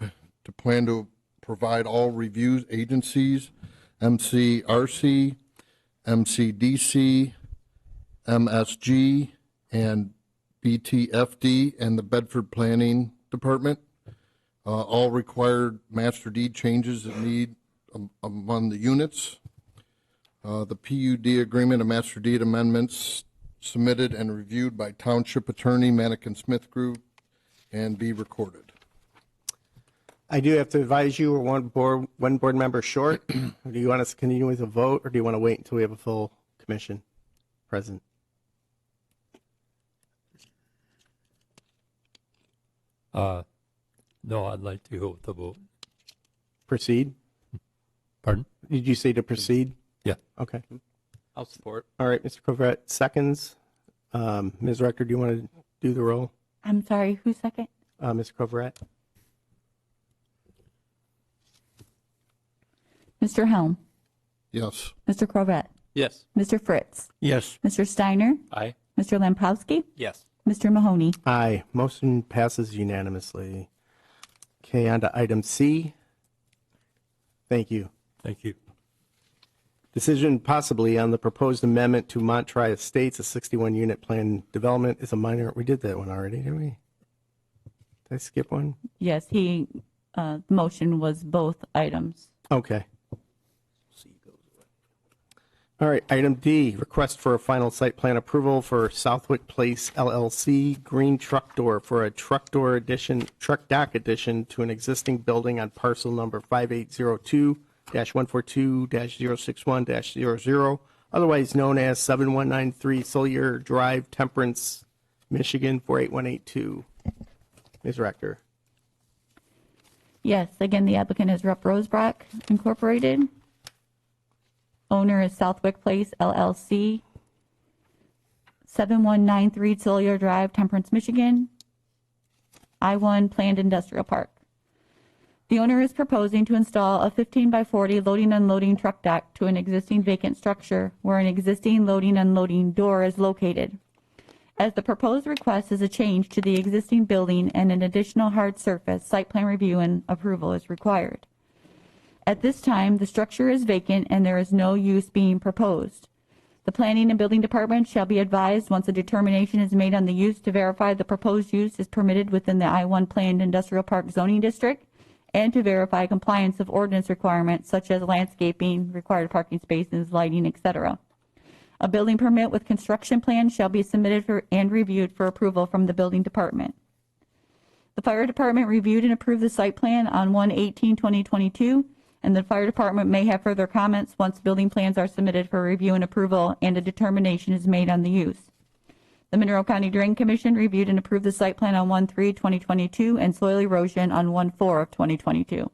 plan to provide all review agencies, MCRC, MCDC, MSG, and BTFD, and the Bedford Planning Department. All required master deed changes that need among the units. The PUD agreement and master deed amendments submitted and reviewed by Township Attorney Manikin Smith Group and be recorded. I do have to advise you, we're one board member short. Do you want us to continue with a vote, or do you want to wait until we have a full commission present? No, I'd like to go with the vote. Proceed? Pardon? Did you say to proceed? Yeah. Okay. I'll support. All right, Mr. Covert, seconds. Ms. Rector, do you want to do the roll? I'm sorry, who's second? Mr. Covert? Mr. Helm, Yes. Mr. Crovette, Yes. Mr. Fritz, Yes. Mr. Steiner, Aye. Mr. Lampowski, Yes. Mr. Mahoney. Aye. Motion passes unanimously. Okay, on to item C. Thank you. Thank you. Decision possibly on the proposed amendment to Monterey Estates, a 61-unit plan development is a minor. We did that one already, didn't we? Did I skip one? Yes, the motion was both items. Okay. All right, item D, request for a final site plan approval for Southwick Place LLC green truck door for a truck dock addition to an existing building on parcel number 5802-142-061-00, otherwise known as 7193 Sawyer Drive, Temperance, Michigan 48182. Ms. Rector. Yes, again, the applicant is Rep. Rosebrock Incorporated. Owner is Southwick Place LLC, 7193 Sawyer Drive, Temperance, Michigan, I-1 Planned Industrial Park. The owner is proposing to install a 15 by 40 loading-unloading truck dock to an existing vacant structure where an existing loading-unloading door is located. As the proposed request is a change to the existing building and an additional hard surface, site plan review and approval is required. At this time, the structure is vacant and there is no use being proposed. The Planning and Building Department shall be advised once a determination is made on the use to verify the proposed use is permitted within the I-1 Planned Industrial Park zoning district and to verify compliance of ordinance requirements such as landscaping, required parking spaces, lighting, etc. A building permit with construction plan shall be submitted for and reviewed for approval from the Building Department. The Fire Department reviewed and approved the site plan on 1/18/2022, and the Fire Department may have further comments once building plans are submitted for review and approval and a determination is made on the use. The Monroe County Drain Commission reviewed and approved the site plan on 1/3/2022 and soil erosion on 1/4/2022.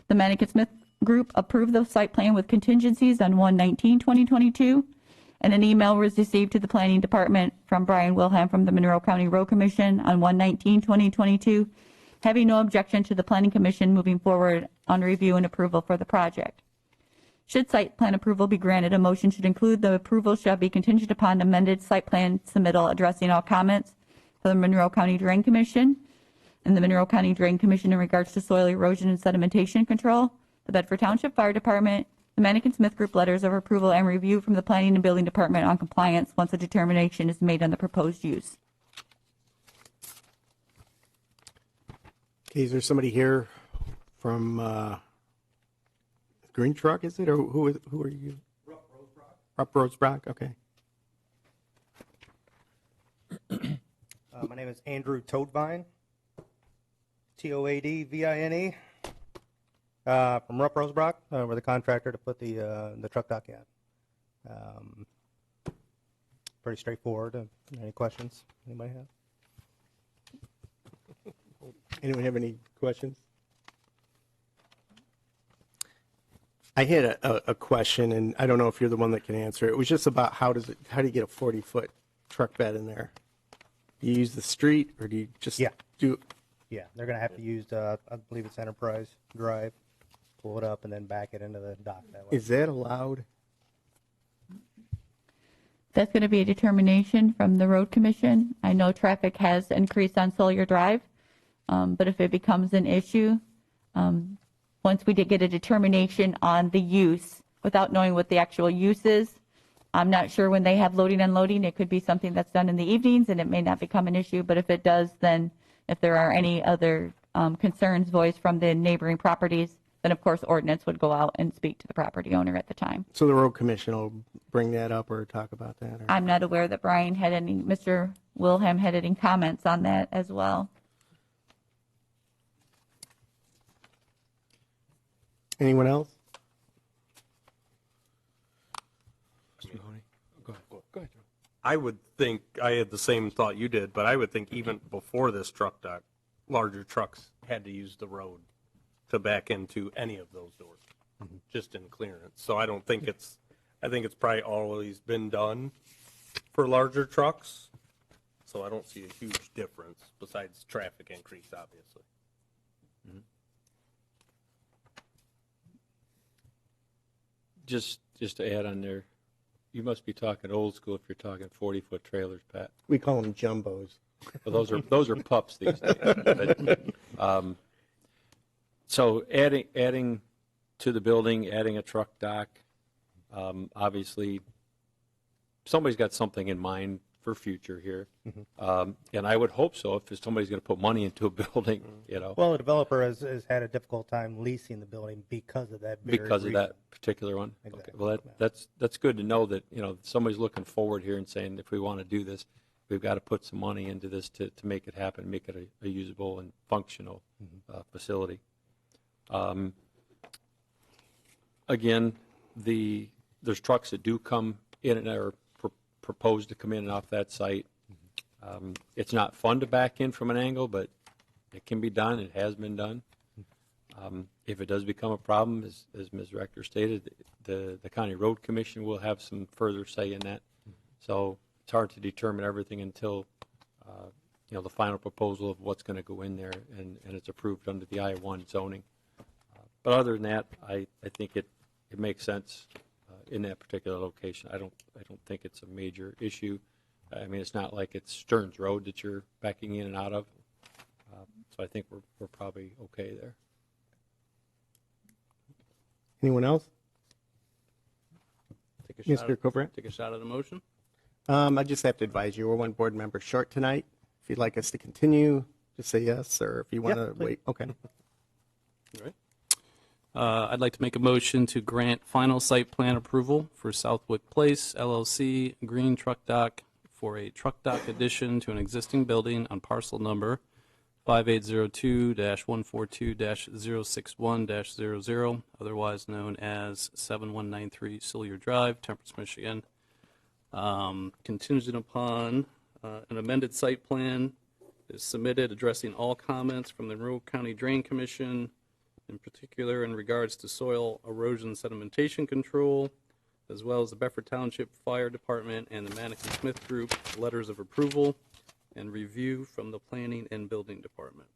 The Manikin-Smith Group approved the site plan with contingencies on 1/19/2022, and an email was received to the Planning Department from Brian Wilhelm from the Monroe County Road Commission on 1/19/2022, having no objection to the Planning Commission moving forward on review and approval for the project. Should site plan approval be granted, a motion should include the approval shall be contingent upon amended site plan submittal addressing all comments for the Monroe County Drain Commission and the Monroe County Drain Commission in regards to soil erosion and sedimentation control, the Bedford Township Fire Department, the Manikin-Smith Group letters of approval and review from the Planning and Building Department on compliance once a determination is made on the proposed use. Okay, is there somebody here from Green Truck, is it, or who are you? Rupp Rosebrock, okay. My name is Andrew Toadvine, Toadvine, from Rupp Rosebrock. We're the contractor to put the truck dock in. Pretty straightforward. Any questions anybody have? Anyone have any questions? I had a question, and I don't know if you're the one that can answer it. It was just about how do you get a 40-foot truck bed in there? Do you use the street, or do you just do? Yeah, they're going to have to use, I believe it's Enterprise Drive, pull it up, and then back it into the dock that way. Is that allowed? That's going to be a determination from the Road Commission. I know traffic has increased on Sawyer Drive, but if it becomes an issue, once we did get a determination on the use, without knowing what the actual use is, I'm not sure when they have loading and unloading. It could be something that's done in the evenings, and it may not become an issue. But if it does, then if there are any other concerns voiced from the neighboring properties, then of course ordinance would go out and speak to the property owner at the time. So the Road Commission will bring that up or talk about that? Or? I'm not aware that Brian had any, Mr. Wilhelm had any comments on that as well. Anyone else? Go ahead. I would think, I had the same thought you did, but I would think even before this truck dock, larger trucks had to use the road to back into any of those doors, just in clearance. So I think it's probably always been done for larger trucks. So I don't see a huge difference besides traffic increase, obviously. Just to add on there, you must be talking old school if you're talking 40-foot trailers, Pat. We call them jumbos. Well, those are pups these days. But, so adding to the building, adding a truck dock, obviously somebody's got something in mind for future here, and I would hope so. If somebody's going to put money into a building, Well, the developer has had a difficult time leasing the building because of that. Because of that particular one. Exactly. Okay. Well, that's good to know that somebody's looking forward here and saying if we want to do this, we've got to put some money into this to make it happen, make it a usable and functional facility. Again, there's trucks that do come in and are proposed to come in and off that site. It's not fun to back in from an angle, but it can be done. It has been done. If it does become a problem, as Ms. Rector stated, the County Road Commission will have some further say in that. So it's hard to determine everything until the final proposal of what's going to go in there and it's approved under the I-1 zoning. But other than that, I think it makes sense in that particular location. I don't think it's a major issue. I mean, it's not like it's Stearns Road that you're backing in and out of. So I think we're probably okay there. Anyone else? Take a Mr. Cobra? Take a shot at a motion. I just have to advise you, we're one board member short tonight. If you'd like us to continue, just say yes, or if you want to wait, okay. All right. I'd like to make a motion to grant final site plan approval for Southwick Place LLC Green Truck Dock for a truck dock addition to an existing building on parcel number 5802-142-061-00, otherwise known as 7193 Sillier Drive, Temperance, Michigan. Contingent upon an amended site plan is submitted addressing all comments from the Monroe County Drain Commission, in particular in regards to soil erosion sedimentation control, as well as the Bedford Township Fire Department and the Manikin Smith Group letters of approval and review from the Planning and Building Department.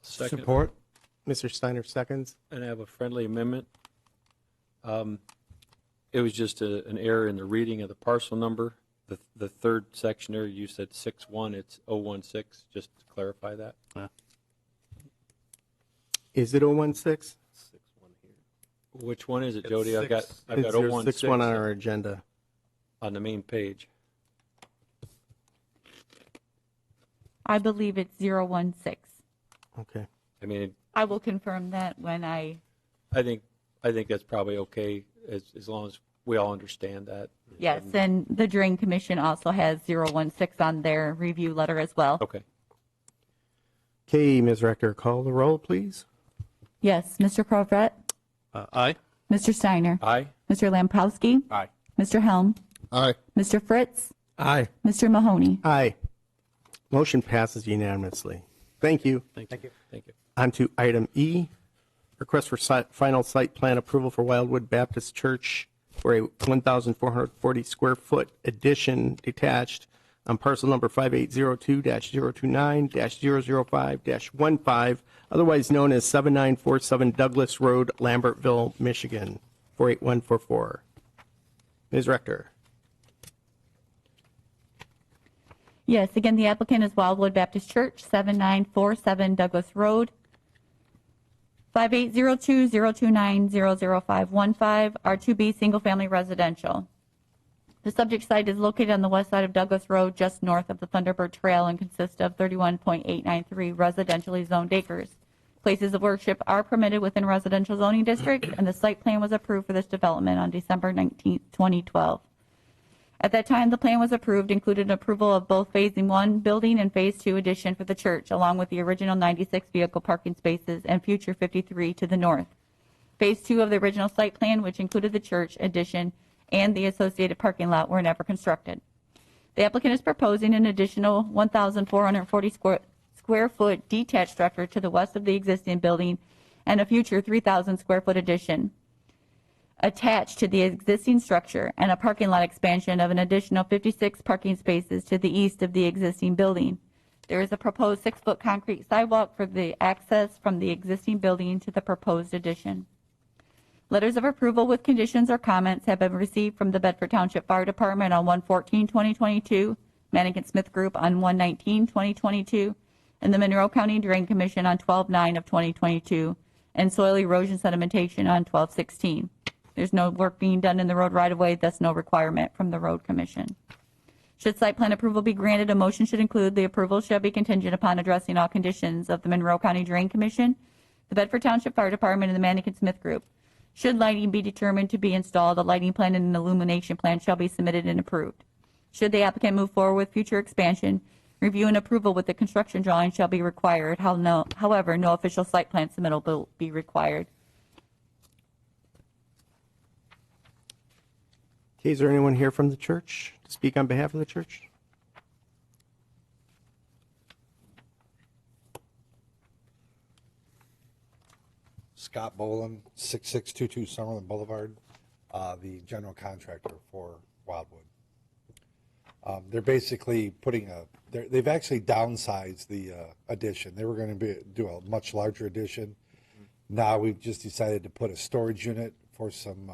Second. Support? Mr. Steiner seconds. And I have a friendly amendment. It was just an error in the reading of the parcel number. The third section there, you said 61, it's 016, just to clarify that. Is it 016? Which one is it, Jody? I've got It's 016 061 on our agenda. on the main page. I believe it's 016. Okay. I mean, I will confirm that when I think that's probably okay as long as we all understand that. yes, and the Drain Commission also has 016 on their review letter as well. Okay. Okay, Ms. Rector, call the roll, please. Yes, Mr. Provett, Aye. Mr. Steiner, Aye. Mr. Lampowski, Aye. Mr. Helm, Aye. Mr. Fritz, Aye. Mr. Mahoney. Aye. Motion passes unanimously. Thank you. Thank you. Thank you. On to item E, request for final site plan approval for Wildwood Baptist Church for a 1,440 square foot addition detached on parcel number 5802-029-005-15, otherwise known as 7947 Douglas Road, Lambertville, Michigan, 48144. Ms. Rector. Yes, again, the applicant is Wildwood Baptist Church, 7947 Douglas Road, 5802-029-00515, R2B Single Family Residential. The subject site is located on the west side of Douglas Road, just north of the Thunderbird Trail, and consists of 31.893 residentially zoned acres. Places of worship are permitted within residential zoning districts, and the site plan was approved for this development on December 19, 2012. At that time, the plan was approved, included approval of both Phase 1 building and Phase 2 addition for the church, along with the original 96 vehicle parking spaces and future 53 to the north. Phase 2 of the original site plan, which included the church addition and the associated parking lot, were never constructed. The applicant is proposing an additional 1,440 square foot detached structure to the west of the existing building and a future 3,000 square foot addition attached to the existing structure, and a parking lot expansion of an additional 56 parking spaces to the east of the existing building. There is a proposed 6-foot concrete sidewalk for the access from the existing building to the proposed addition. Letters of approval with conditions or comments have been received from the Bedford Township Fire Department on 1/14/2022, Manikin Smith Group on 1/19/2022, and the Monroe County Drain Commission on 12/9/2022, and soil erosion sedimentation on 12/16. There's no work being done in the road right-of-way, thus no requirement from the Road Commission. Should site plan approval be granted, a motion should include the approval shall be contingent upon addressing all conditions of the Monroe County Drain Commission, the Bedford Township Fire Department, and the Manikin Smith Group. Should lighting be determined to be installed, a lighting plan and an illumination plan shall be submitted and approved. Should the applicant move forward with future expansion, review and approval with the construction drawing shall be required. However, no official site plan submittal will be required. Okay, is there anyone here from the church to speak on behalf of the church? Scott Boland, 6622 Summerlin Boulevard, the general contractor for Wildwood. They're basically putting they've actually downsized the addition. They were going to do a much larger addition. Now we've just decided to put a storage unit for some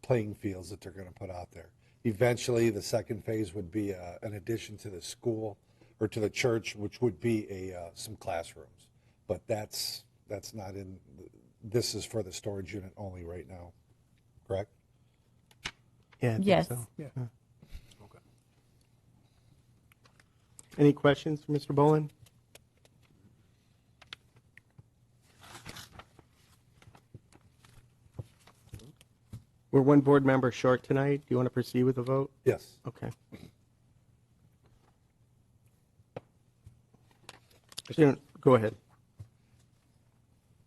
playing fields that they're going to put out there. Eventually, the second phase would be an addition to the school or to the church, which would be some classrooms. But that's not in. This is for the storage unit only right now, correct? Yeah, I think Yes. so. Yeah. Any questions for Mr. Bolin? We're one board member short tonight. Do you want to proceed with the vote? Yes. Okay. Sure, go ahead.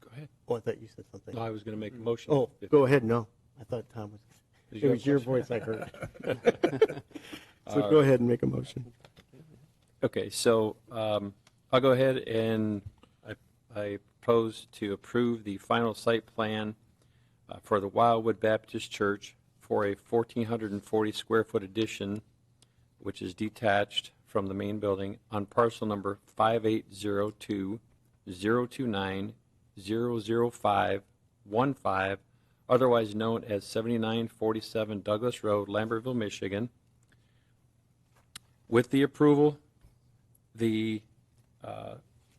Go ahead. Oh, I thought you said something. No, I was going to make a motion. Oh, go ahead. No, I thought Tom was. Did It you was have a your question? voice I heard. So go ahead and make a motion. Okay, so I'll go ahead and I propose to approve the final site plan for the Wildwood Baptist Church for a 1,440 square foot addition, which is detached from the main building on parcel number 5802-029-00515, otherwise known as 7947 Douglas Road, Lambertville, Michigan. With the approval, the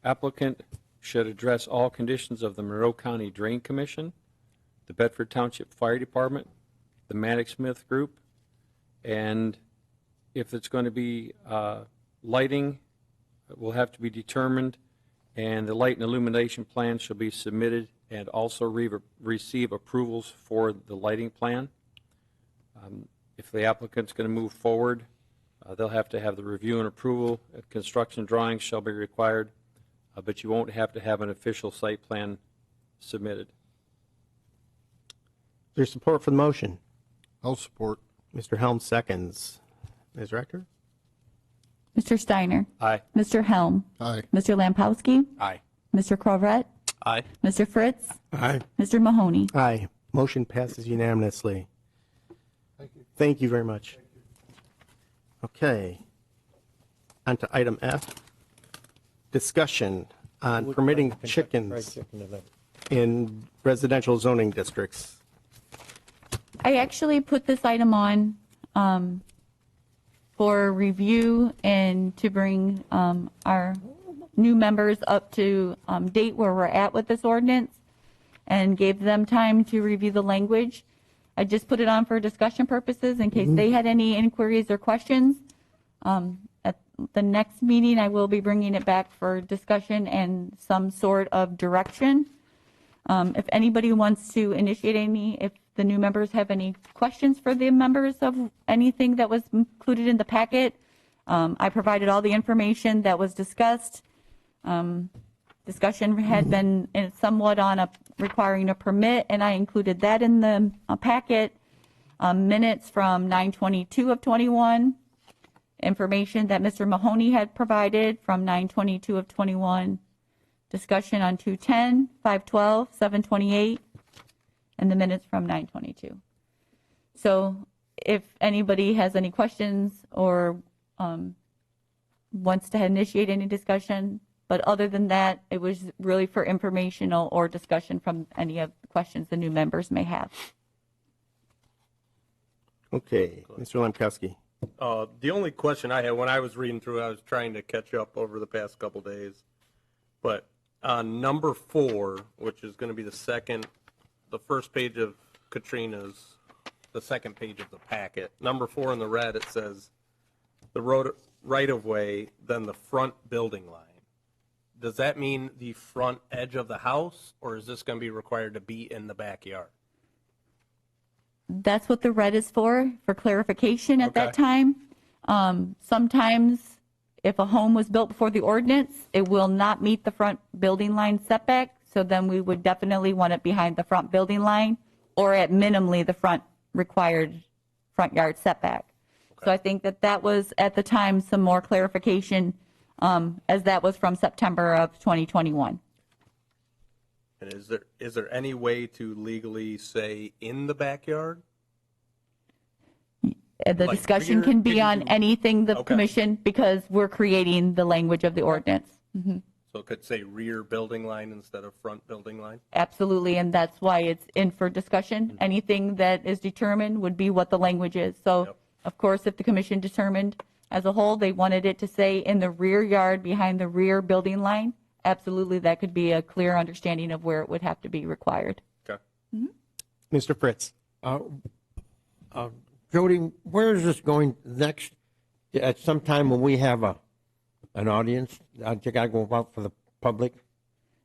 applicant should address all conditions of the Monroe County Drain Commission, the Bedford Township Fire Department, the Maddox Smith Group, and if it's going to be lighting, it will have to be determined, and the light and illumination plan shall be submitted and also receive approvals for the lighting plan. If the applicant's going to move forward, they'll have to have the review and approval. Construction drawings shall be required, but you won't have to have an official site plan submitted. There's support for the motion. I'll support. Mr. Helm seconds. Ms. Rector? Mr. Steiner. Aye. Mr. Helm. Aye. Mr. Lampowski. Aye. Mr. Crowrett. Aye. Mr. Fritz. Aye. Mr. Mahoney. Aye. Motion passes unanimously. Thank you very much. Okay. On to item F. Discussion on permitting chickens in residential zoning districts. I actually put this item on for review and to bring our new members up to date where we're at with this ordinance and gave them time to review the language. I just put it on for discussion purposes in case they had any inquiries or questions. At the next meeting, I will be bringing it back for discussion and some sort of direction. If anybody wants to initiate if the new members have any questions for the members of anything that was included in the packet, I provided all the information that was discussed. Discussion had been somewhat on requiring a permit, and I included that in the packet. Minutes from 9/22 of 21, information that Mr. Mahoney had provided from 9/22 of 21, discussion on 210, 512, 728, and the minutes from 9/22. So if anybody has any questions or wants to initiate any discussion, but other than that, it was really for informational or discussion from any of the questions the new members may have. Okay. Mr. Lemkowski. The only question I had when I was reading through, I was trying to catch up over the past couple days, but on number 4, which is going to be the first page of Katrina's, the second page of the packet, number 4 in the red, it says the road right-of-way, then the front building line. Does that mean the front edge of the house, or is this going to be required to be in the backyard? That's what the red is for clarification at that Okay. time. Sometimes if a home was built before the ordinance, it will not meet the front building line setback, so then we would definitely want it behind the front building line, or at minimally the front required front yard setback. So I think that was, at the time, some more clarification, as that was from September of 2021. And is there any way to legally say in the backyard? The Like discussion rear- can be can on you- anything the Okay. commission, because we're creating the language of the ordinance. So it could say rear building line instead of front building line? Absolutely, and that's why it's in for discussion. Anything that is determined would be what the language is. So, Yep. of course, if the commission determined as a whole, they wanted it to say in the rear yard behind the rear building line, absolutely, that could be a clear understanding of where it would have to be required. Okay. Mr. Fritz. Jody, where is this going next? At some time when we have an audience, I think I go out for the public.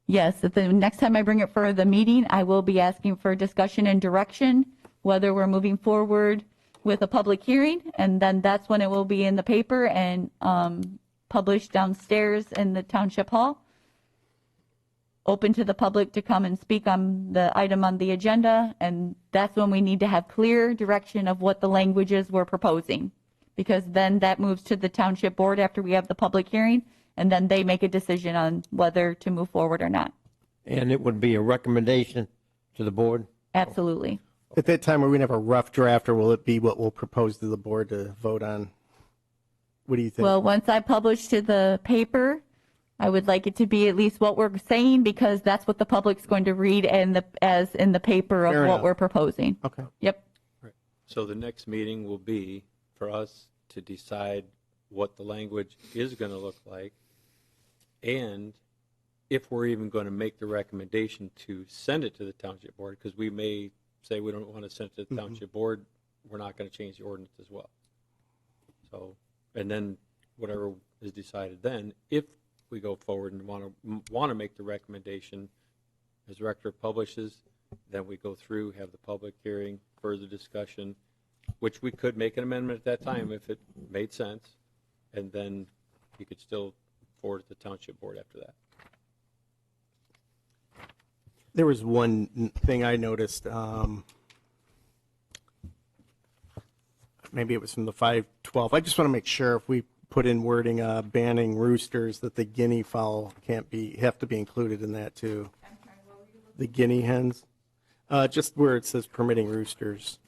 Yes, at the next time I bring it for the meeting, I will be asking for discussion and direction, whether we're moving forward with a public hearing, and then that's when it will be in the paper and published downstairs in the Township Hall. Open to the public to come and speak on the item on the agenda, and that's when we need to have clear direction of what the languages we're proposing, because then that moves to the Township Board after we have the public hearing, and then they make a decision on whether to move forward or not. And it would be a recommendation to the board? Absolutely. At that time, are we going to have a rough draft, or will it be what we'll propose to the board to vote on? What do you think? Well, once I publish to the paper, I would like it to be at least what we're saying, because that's what the public's going to read as in the paper of Fair what enough. we're proposing. Okay. Yep. So the next meeting will be for us to decide what the language is going to look like, and if we're even going to make the recommendation to send it to the Township Board, because we may say we don't want to send it to the Township Board, we're not going to change the ordinance as well. So, and then whatever is decided then, if we go forward and want to make the recommendation as director publishes, then we go through, have the public hearing, further discussion, which we could make an amendment at that time if it made sense, and then you could still forward it to the Township Board after that. There was one thing I noticed. Maybe it was from the 512. I just want to make sure if we put in wording banning roosters, that the guinea fowl have to be included in that too. The guinea hens, just where it says permitting roosters.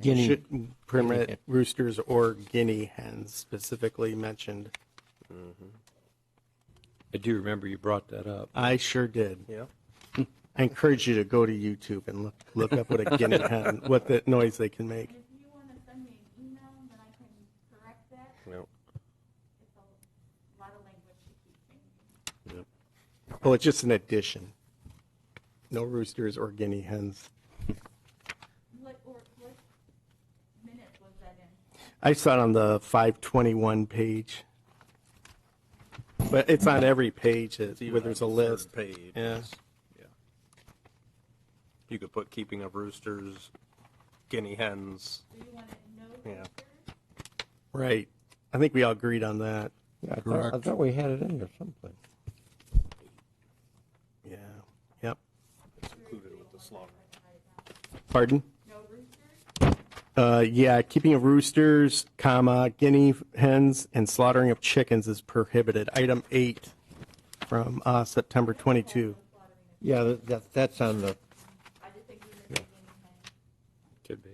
Should permit roosters or guinea hens specifically mentioned. I do remember you brought that up. I sure did. Yeah. I encourage you to go to YouTube and look up what a guinea hen, what the noise they can make. If you want to send me an email, then I can correct that. Yep. It's a lot of language to keep changing. Well, it's just an addition. No roosters or guinea hens. What minute was that in? I saw it on the 521 page. But it's on every page where there's a list. Page. Yeah. Yeah. You could put keeping of roosters, guinea hens. Do you want it no Yeah. roosters? Right. I think we all agreed on that. Yeah, I thought we had it in there someplace. Yeah. Yep. It's included with the slaughter. Pardon? No roosters? Yeah, keeping of roosters, comma, guinea hens, and slaughtering of chickens is prohibited. Item 8 from September 22. Yeah, that's on the, I just think we missed the guinea hen. Could be.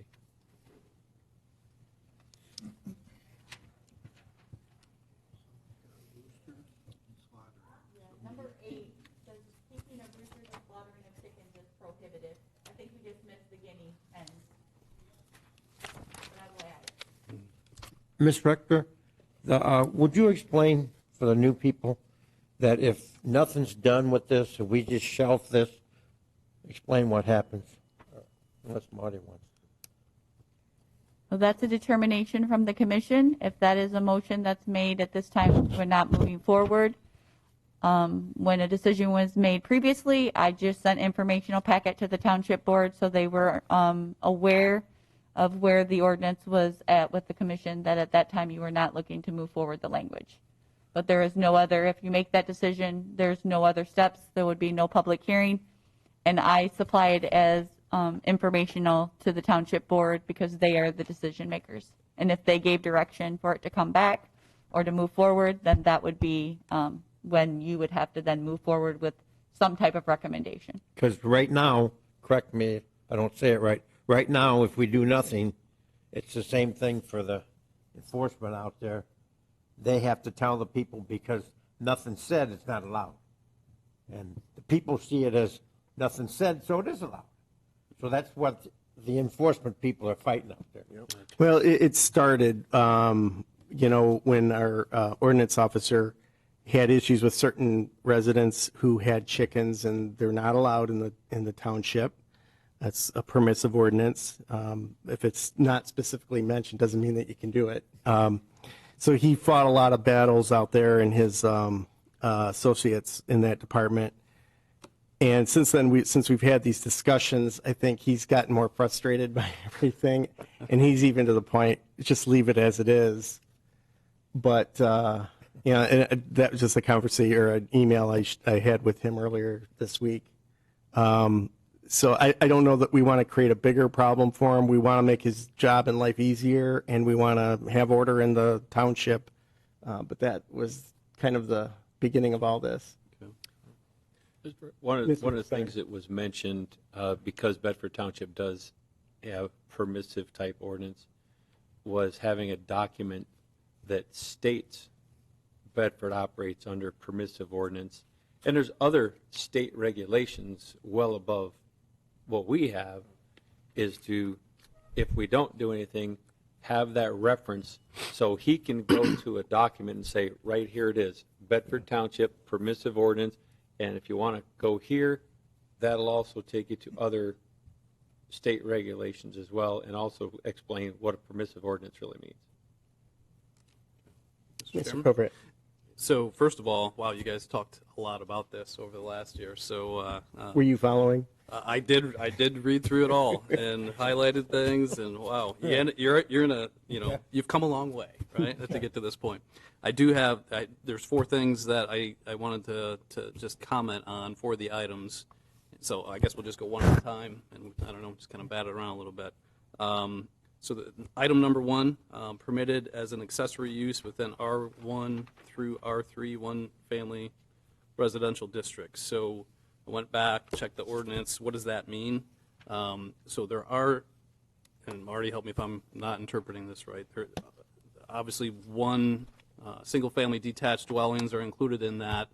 Number 8 says keeping of roosters and slaughtering of chickens is prohibited. I think we just missed the guinea hens. But I will add it. Ms. Rector, would you explain for the new people that if nothing's done with this, if we just shelf this, explain what happens? Unless Marty wants. Well, that's a determination from the commission. If that is a motion that's made at this time, we're not moving forward. When a decision was made previously, I just sent informational packet to the township board so they were aware of where the ordinance was at with the commission, that at that time you were not looking to move forward the language. But there is no other, if you make that decision, there's no other steps. There would be no public hearing. And I supply it as informational to the township board because they are the decision makers. And if they gave direction for it to come back or to move forward, then that would be when you would have to then move forward with some type of recommendation. Because right now, correct me if I don't say it right, right now, if we do nothing, it's the same thing for the enforcement out there. They have to tell the people because nothing said, it's not allowed. And the people see it as nothing said, so it is allowed. So that's what the enforcement people are fighting out there. Well, it started, when our ordinance officer had issues with certain residents who had chickens and they're not allowed in the township. That's a permissive ordinance. If it's not specifically mentioned, doesn't mean that you can do it. So he fought a lot of battles out there, and his associates in that department. And since then, since we've had these discussions, I think he's gotten more frustrated by everything, and he's even to the point, just leave it as it is. But and that was just a conversation or an email I had with him earlier this week. So I don't know that we want to create a bigger problem for him. We want to make his job in life easier, and we want to have order in the township. But that was kind of the beginning of all this. One of the things that was mentioned, because Bedford Township does have permissive type ordinance, was having a document that states Bedford operates under permissive ordinance. And there's other state regulations well above what we have, is to, if we don't do anything, have that reference so he can go to a document and say, right here it is, Bedford Township permissive ordinance. And if you want to go here, that'll also take you to other state regulations as well, and also explain what a permissive ordinance really means. Mr. Corbett. So first of all, wow, you guys talked a lot about this over the last year. So Were you following? I did read through it all and highlighted things, and wow, you're in a, you've come a long way, right, to get to this point. I do have, there's 4 things that I wanted to just comment on for the items. So I guess we'll just go one at a time, and I don't know, just kind of bat it around a little bit. So item number 1, permitted as an accessory use within R1 through R3 one-family residential districts. So I went back, checked the ordinance. What does that mean? So there are, and Marty, help me if I'm not interpreting this right. There, obviously, one single-family detached dwellings are included in that,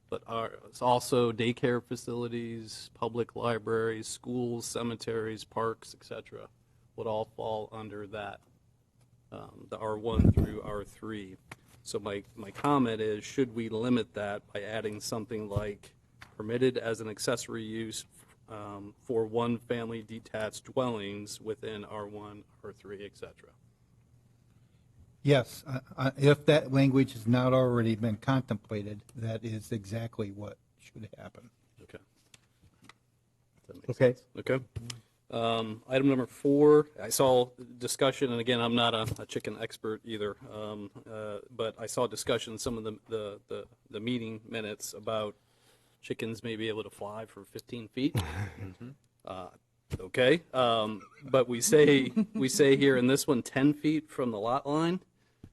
but it's also daycare facilities, public libraries, schools, cemeteries, parks, etc. would all fall under that, the R1 through R3. So my comment is, should we limit that by adding something like permitted as an accessory use for one-family detached dwellings within R1, R3, etc.? Yes, if that language has not already been contemplated, that is exactly what should happen. Okay. That makes Okay. sense. Okay. Item number 4, I saw discussion, and again, I'm not a chicken expert either, but I saw discussion in some of the meeting minutes about chickens may be able to fly for 15 feet. Okay, but we say here in this one 10 feet from the lot line.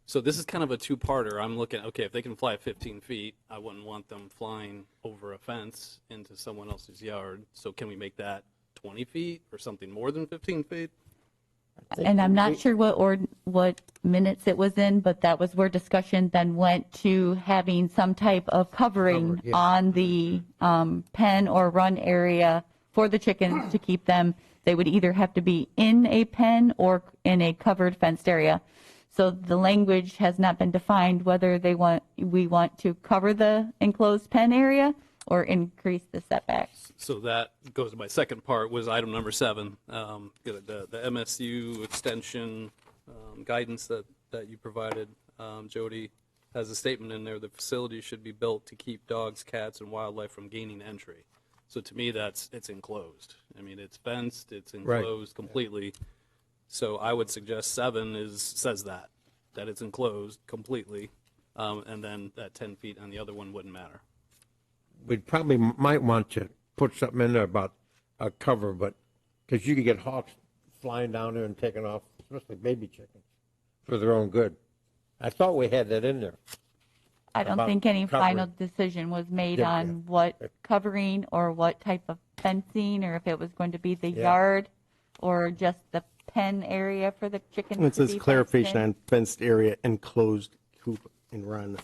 So this is kind of a two-parter. I'm looking, okay, if they can fly 15 feet, I wouldn't want them flying over a fence into someone else's yard. So can we make that 20 feet or something more than 15 feet? And I'm not sure what minutes it was in, but that was where discussion then went to having some type of covering on the pen or run area for the chickens to keep them. They would either have to be in a pen or in a covered fenced area. So the language has not been defined whether we want to cover the enclosed pen area or increase the setbacks. So that goes to my second part, was item number 7, the MSU extension guidance that you provided. Jody has a statement in there: the facility should be built to keep dogs, cats, and wildlife from gaining entry. So to me, it's enclosed. I mean, it's fenced, it's enclosed completely. So I would suggest 7 says that it's enclosed completely, and then that 10 feet on the other one wouldn't matter. We probably might want to put something in there about a cover, but, because you could get hawks flying down there and taking off, especially baby chickens, for their own good. I thought we had that in there. I don't think any final decision was made on what covering or what type of fencing, or if it was going to be the yard or just the pen area for the chickens. It says clarification on fenced area, enclosed coop and run.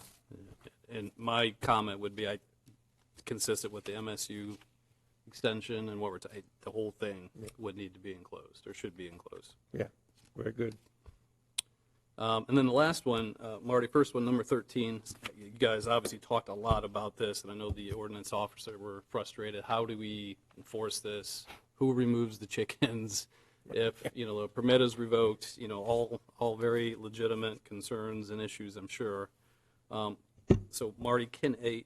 And my comment would be, consistent with the MSU extension and what the whole thing would need to be enclosed, or should be enclosed. Yeah, very good. And then the last one, Marty, first one, number 13, you guys obviously talked a lot about this, and I know the ordinance officer were frustrated. How do we enforce this? who removes the chickens, if, a permit is revoked, all very legitimate concerns and issues, I'm sure. So Marty, can a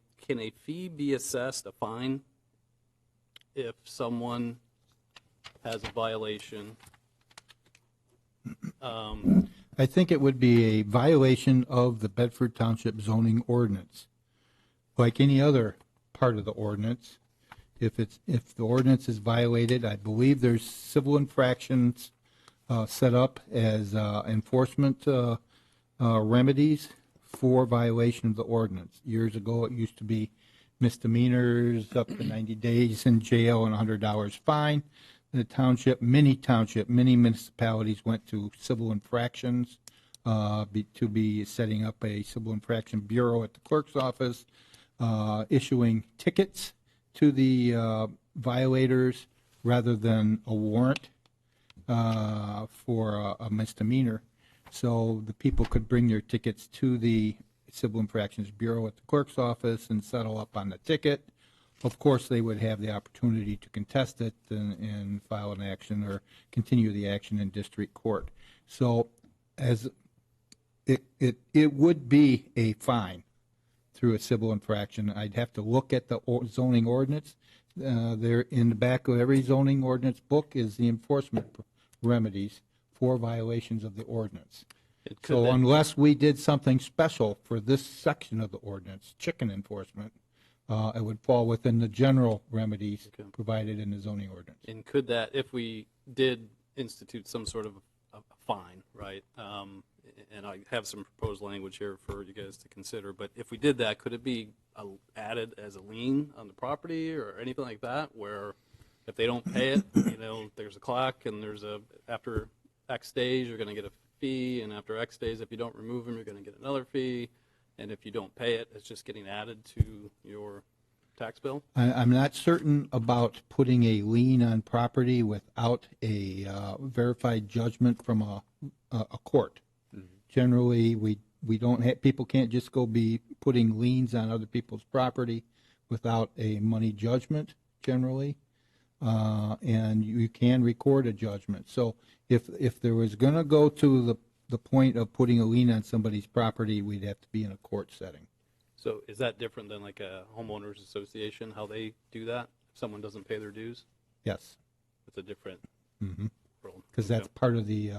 fee be assessed, a fine, if someone has a violation? I think it would be a violation of the Bedford Township zoning ordinance. Like any other part of the ordinance, if the ordinance is violated, I believe there's civil infractions set up as enforcement remedies for violation of the ordinance. Years ago, it used to be misdemeanors up to 90 days in jail and $100 fine. The many municipalities went to civil infractions to be setting up a civil infraction bureau at the clerk's office, issuing tickets to the violators rather than a warrant for a misdemeanor. So the people could bring their tickets to the Civil Infractions Bureau at the clerk's office and settle up on the ticket. Of course, they would have the opportunity to contest it and file an action or continue the action in district court. So as it would be a fine through a civil infraction. I'd have to look at the zoning ordinance. There in the back of every zoning ordinance book is the enforcement remedies for violations of the ordinance. So unless we did something special for this section of the ordinance, chicken enforcement, it would fall within the general remedies provided in the zoning ordinance. And could that, if we did institute some sort of a fine, right? And I have some proposed language here for you guys to consider, but if we did that, could it be added as a lien on the property or anything like that, where if they don't pay it, there's a clock and after X days, you're going to get a fee, and after X days, if you don't remove them, you're going to get another fee, and if you don't pay it, it's just getting added to your tax bill? I'm not certain about putting a lien on property without a verified judgment from a court. Mm-hmm. Generally, we don't have, people can't just go be putting liens on other people's property without a money judgment, generally. And you can record a judgment. So if there was going to go to the point of putting a lien on somebody's property, we'd have to be in a court setting. So is that different than like a homeowners association, how they do that? If someone doesn't pay their dues? Yes. It's a different world. Because that's part of the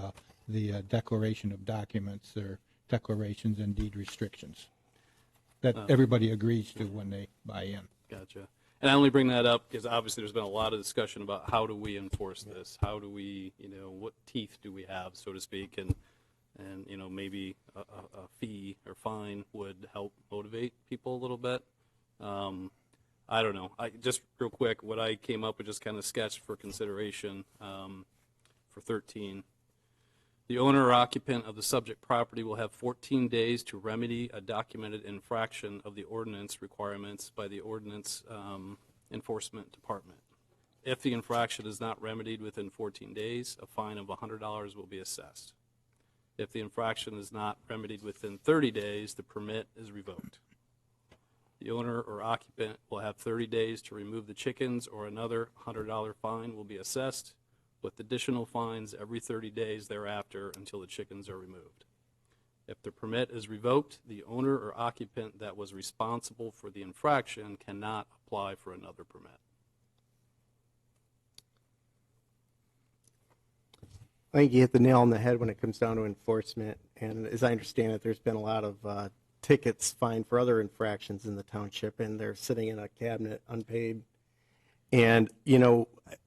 declaration of documents or declarations and deed restrictions that everybody agrees to when they buy in. Gotcha. And I only bring that up because obviously there's been a lot of discussion about how do we enforce this? How do we, what teeth do we have, so to speak? And maybe a fee or fine would help motivate people a little bit. I don't know. Just real quick, what I came up with, just kind of sketched for consideration for 13. The owner or occupant of the subject property will have 14 days to remedy a documented infraction of the ordinance requirements by the ordinance enforcement department. If the infraction is not remedied within 14 days, a fine of $100 will be assessed. If the infraction is not remedied within 30 days, the permit is revoked. The owner or occupant will have 30 days to remove the chickens, or another $100 fine will be assessed, with additional fines every 30 days thereafter until the chickens are removed. If the permit is revoked, the owner or occupant that was responsible for the infraction cannot apply for another permit. I think you hit the nail on the head when it comes down to enforcement. And as I understand it, there's been a lot of tickets fined for other infractions in the township, and they're sitting in a cabinet unpaid. And,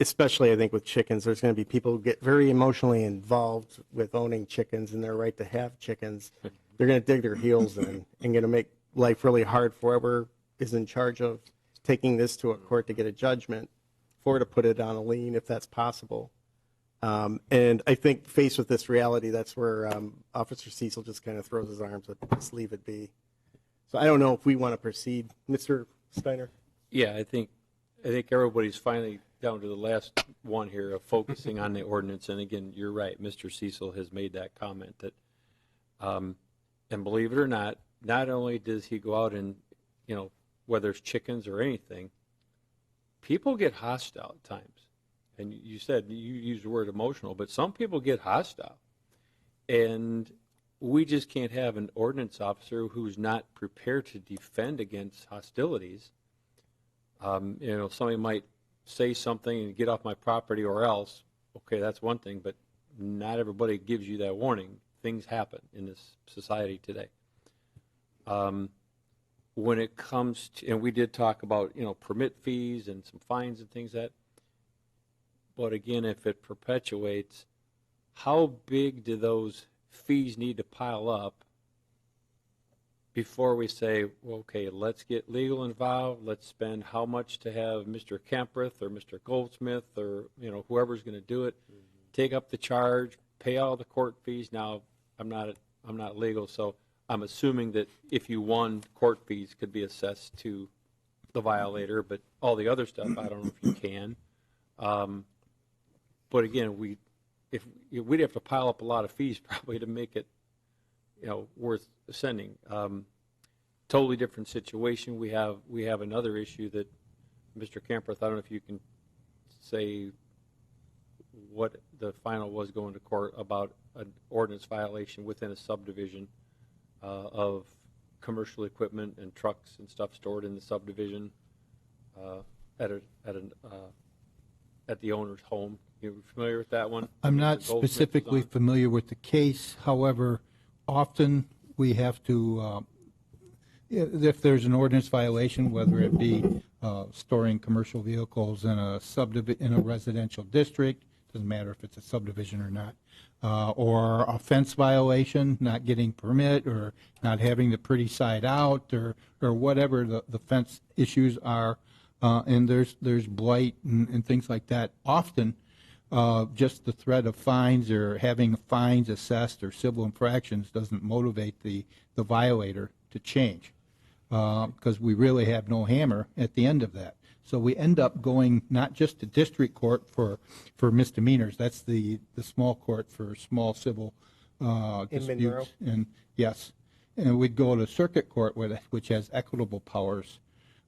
especially I think with chickens, there's going to be people who get very emotionally involved with owning chickens and their right to have chickens. They're going to dig their heels in and going to make life really hard for whoever is in charge of taking this to a court to get a judgment for to put it on a lien if that's possible. And I think faced with this reality, that's where Officer Cecil just kind of throws his arms up, just leave it be. So I don't know if we want to proceed. Mr. Steiner? Yeah, I think everybody's finally down to the last one here of focusing on the ordinance. And again, you're right. Mr. Cecil has made that comment that, and believe it or not only does he go out and, whether it's chickens or anything, people get hostile at times. and you said, you used the word emotional, but some people get hostile. And we just can't have an ordinance officer who's not prepared to defend against hostilities. Somebody might say something and get off my property or else. Okay, that's one thing, but not everybody gives you that warning. Things happen in this society today. When it comes to, and we did talk about, permit fees and some fines and things but again, if it perpetuates, how big do those fees need to pile up before we say, well, okay, let's get legal involved, let's spend how much to have Mr. Kemprith or Mr. Goldsmith or, whoever's going to do it, take up the charge, pay all the court fees. Now, I'm not legal, so I'm assuming that if you won, court fees could be assessed to the violator, but all the other stuff, I don't know if you can. But again, we'd have to pile up a lot of fees probably to make it, worth sending. Totally different situation. We have another issue that Mr. Kemprith, I don't know if you can say what the final was going to court about an ordinance violation within a subdivision of commercial equipment and trucks and stuff stored in the subdivision at the owner's home. You familiar with that one? I'm not specifically familiar with the case. However, often we have to, if there's an ordinance violation, whether it be storing commercial vehicles in a residential district, doesn't matter if it's a subdivision or not, or a fence violation, not getting permit or not having the pretty side out or whatever the fence issues are, and there's blight and things like that. Often, just the threat of fines or having fines assessed or civil infractions doesn't motivate the violator to change, because we really have no hammer at the end of that. So we end up going not just to district court for misdemeanors. That's the small court for small civil disputes. And yes, and we'd go to circuit court which has equitable powers,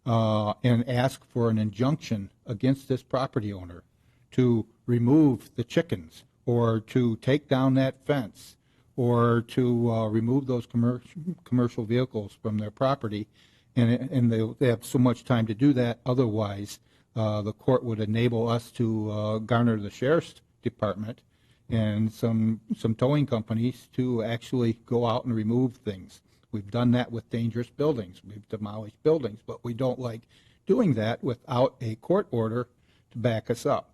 and ask for an injunction against this property owner to remove the chickens or to take down that fence or to remove those commercial vehicles from their property. And they have so much time to do that. Otherwise, the court would enable us to garner the sheriff's department and some towing companies to actually go out and remove things. We've done that with dangerous buildings. We've demolished buildings, but we don't like doing that without a court order to back us up.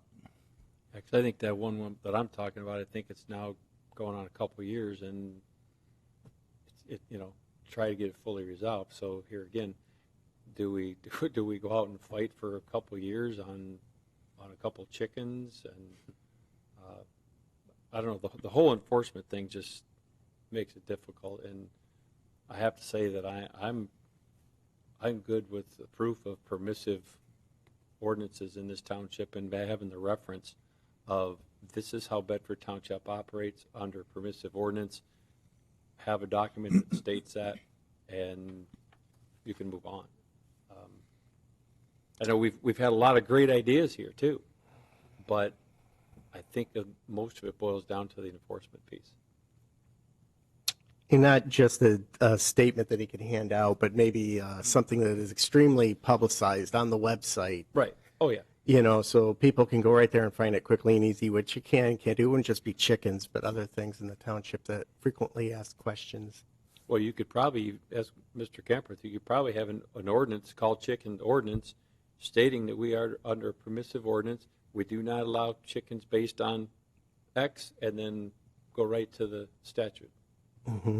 Actually, I think that one that I'm talking about, I think it's now going on a couple of years, and try to get it fully resolved. So here again, do we go out and fight for a couple of years on a couple of chickens? And I don't know, the whole enforcement thing just makes it difficult. And I have to say that I'm good with the proof of permissive ordinances in this township and having the reference of this is how Bedford Township operates under permissive ordinance. Have a document that states that, and you can move on. I know we've had a lot of great ideas here too, but I think that most of it boils down to the enforcement piece. And not just a statement that he can hand out, but maybe something that is extremely publicized on the website. Right. Oh, yeah. So people can go right there and find it quickly and easy, which you can't do. It wouldn't just be chickens, but other things in the township that frequently ask questions. Well, you could probably, as Mr. Kemprith, you could probably have an ordinance called Chicken Ordinance stating that we are under a permissive ordinance. We do not allow chickens based on X, and then go right to the statute. Mm-hmm.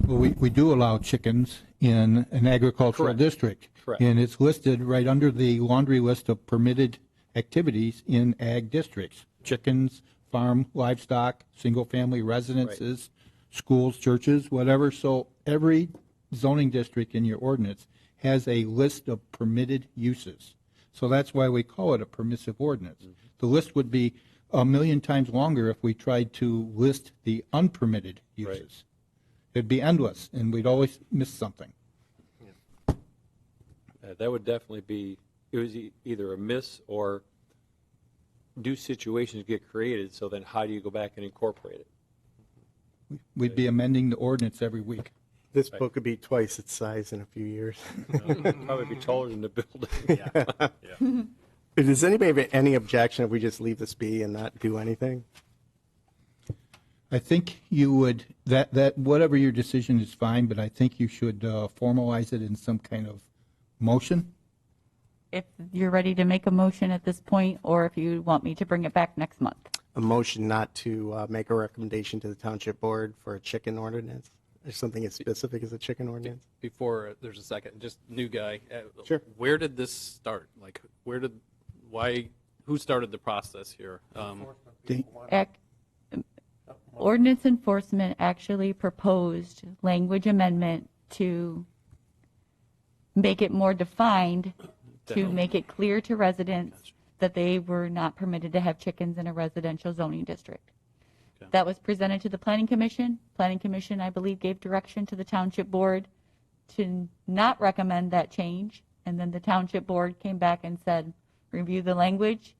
Well, we do allow chickens in an agricultural district. Correct. And it's listed right under the laundry list of permitted activities in ag districts. Chickens, farm, livestock, single-family residences, schools, churches, whatever. So every zoning district in your ordinance has a list of permitted uses. So that's why we call it a permissive ordinance. Mm-hmm. The list would be a million times longer if we tried to list the unpermitted uses. Right. It'd be endless, and we'd always miss something. That would definitely be, it was either a miss or do situations get created, so then how do you go back and incorporate it? We'd be amending the ordinance every week. This book could be twice its size in a few years. Probably be taller than the building. Does anybody have any objection if we just leave this be and not do anything? I think you would, that whatever your decision is fine, but I think you should formalize it in some kind of motion. If you're ready to make a motion at this point, or if you want me to bring it back next month. A motion not to make a recommendation to the township board for a chicken ordinance? Or something as specific as a chicken ordinance? Before there's a second, just new guy. Sure. Where did this start? Like, who started the process here? Ordinance enforcement actually proposed language amendment to make it more defined, to make it clear to residents that they were not permitted to have chickens in a residential zoning district. Okay. That was presented to the Planning Commission. Planning Commission, I believe, gave direction to the Township Board to not recommend that change. And then the Township Board came back and said, review the language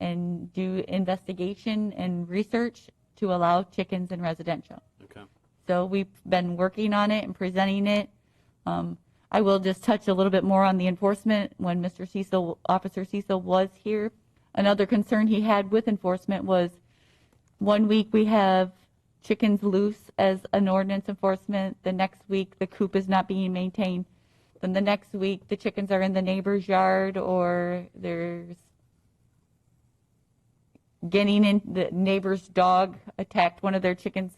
and do investigation and research to allow chickens in residential. Okay. So we've been working on it and presenting it. I will just touch a little bit more on the enforcement. When Mr. Cecil, Officer Cecil was here, another concern he had with enforcement was 1 week we have chickens loose as an ordinance enforcement. The next week the coop is not being maintained. Then the next week the chickens are in the neighbor's yard, or there's getting in, the neighbor's dog attacked one of their chickens.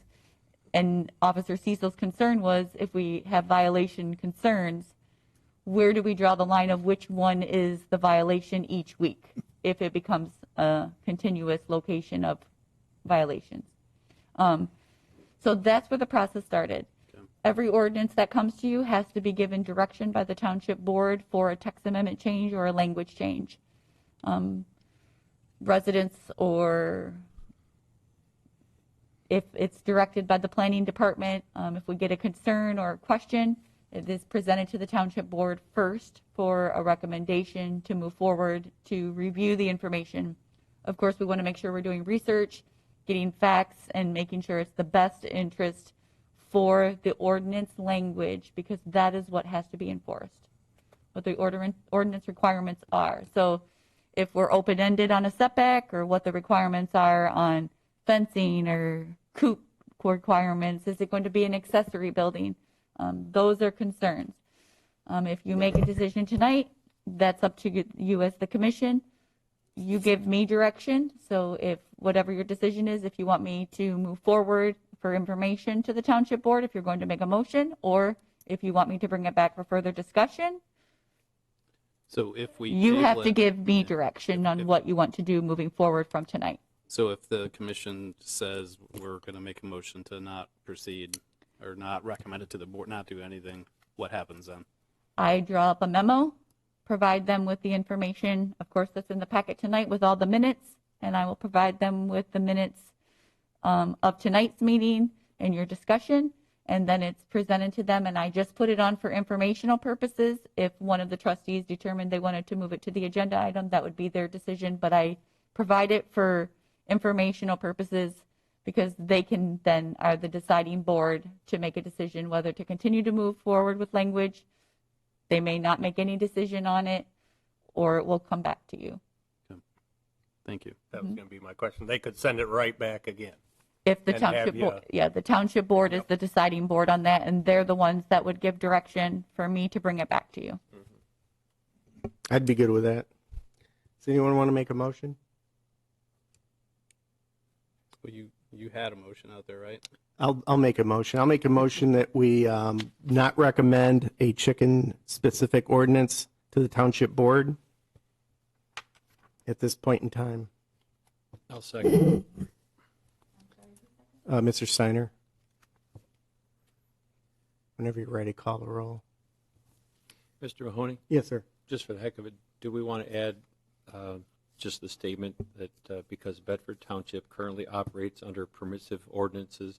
And Officer Cecil's concern was, if we have violation concerns, where do we draw the line of which one is the violation each week if it becomes a continuous location of violations? So that's where the process started. Okay. Every ordinance that comes to you has to be given direction by the Township Board for a text amendment change or a language change. Residents, or if it's directed by the Planning Department, if we get a concern or a question, it is presented to the Township Board first for a recommendation to move forward to review the information. Of course, we want to make sure we're doing research, getting facts, and making sure it's the best interest for the ordinance language, because that is what has to be enforced, what the ordinance requirements are. So if we're open-ended on a setback, or what the requirements are on fencing or coop requirements, is it going to be an accessory building? Those are concerns. If you make a decision tonight, that's up to you as the commission. You give me direction. So if whatever your decision is, if you want me to move forward for information to the Township Board, if you're going to make a motion, or if you want me to bring it back for further discussion, So if we you have table to it- give me direction on what you want to do moving forward from tonight. So if the commission says we're going to make a motion to not proceed or not recommend it to the board, not do anything, what happens then? I draw up a memo, provide them with the information, of course, that's in the packet tonight with all the minutes, and I will provide them with the minutes of tonight's meeting and your discussion, and then it's presented to them, and I just put it on for informational purposes. If one of the trustees determined they wanted to move it to the agenda item, that would be their decision, but I provide it for informational purposes because they can then are the deciding board to make a decision whether to continue to move forward with language. They may not make any decision on it, or it will come back to you. Thank you. That was going to be my question. They could send it right back again. If the And have township you- board, yeah, the township board is the deciding board on that, and they're the ones that would give direction for me to bring it back to you. I'd be good with that. Does anyone want to make a motion? Well, you had a motion out there, right? I'll make a motion. I'll make a motion that we not recommend a chicken-specific ordinance to the Township Board at this point in time. I'll second. Mr. Steiner? Whenever you're ready, call the roll. Mr. Mahoney, Yes, sir. just for the heck of it, do we want to add just the statement that because Bedford Township currently operates under permissive ordinances,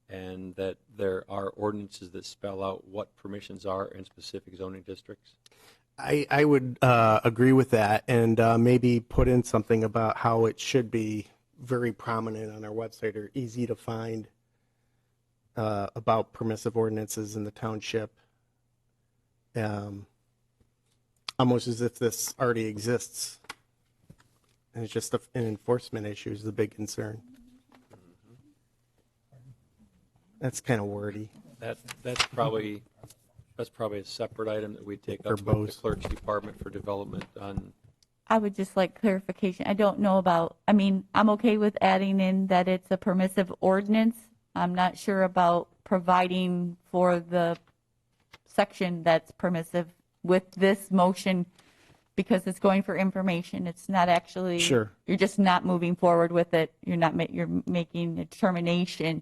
and that there are ordinances that spell out what permissions are in specific zoning districts? I would agree with that, and maybe put in something about how it should be very prominent on our website or easy to find about permissive ordinances in the township. Almost as if this already exists. And it's just an enforcement issue is the big concern. That's kind of wordy. That's probably a separate item that we take Or up with both. the clerk's department for development on. I would just like clarification. I don't know about, I mean, I'm okay with adding in that it's a permissive ordinance. I'm not sure about providing for the section that's permissive with this motion because it's going for information. It's not actually. Sure. You're just not moving forward with it. You're making a determination,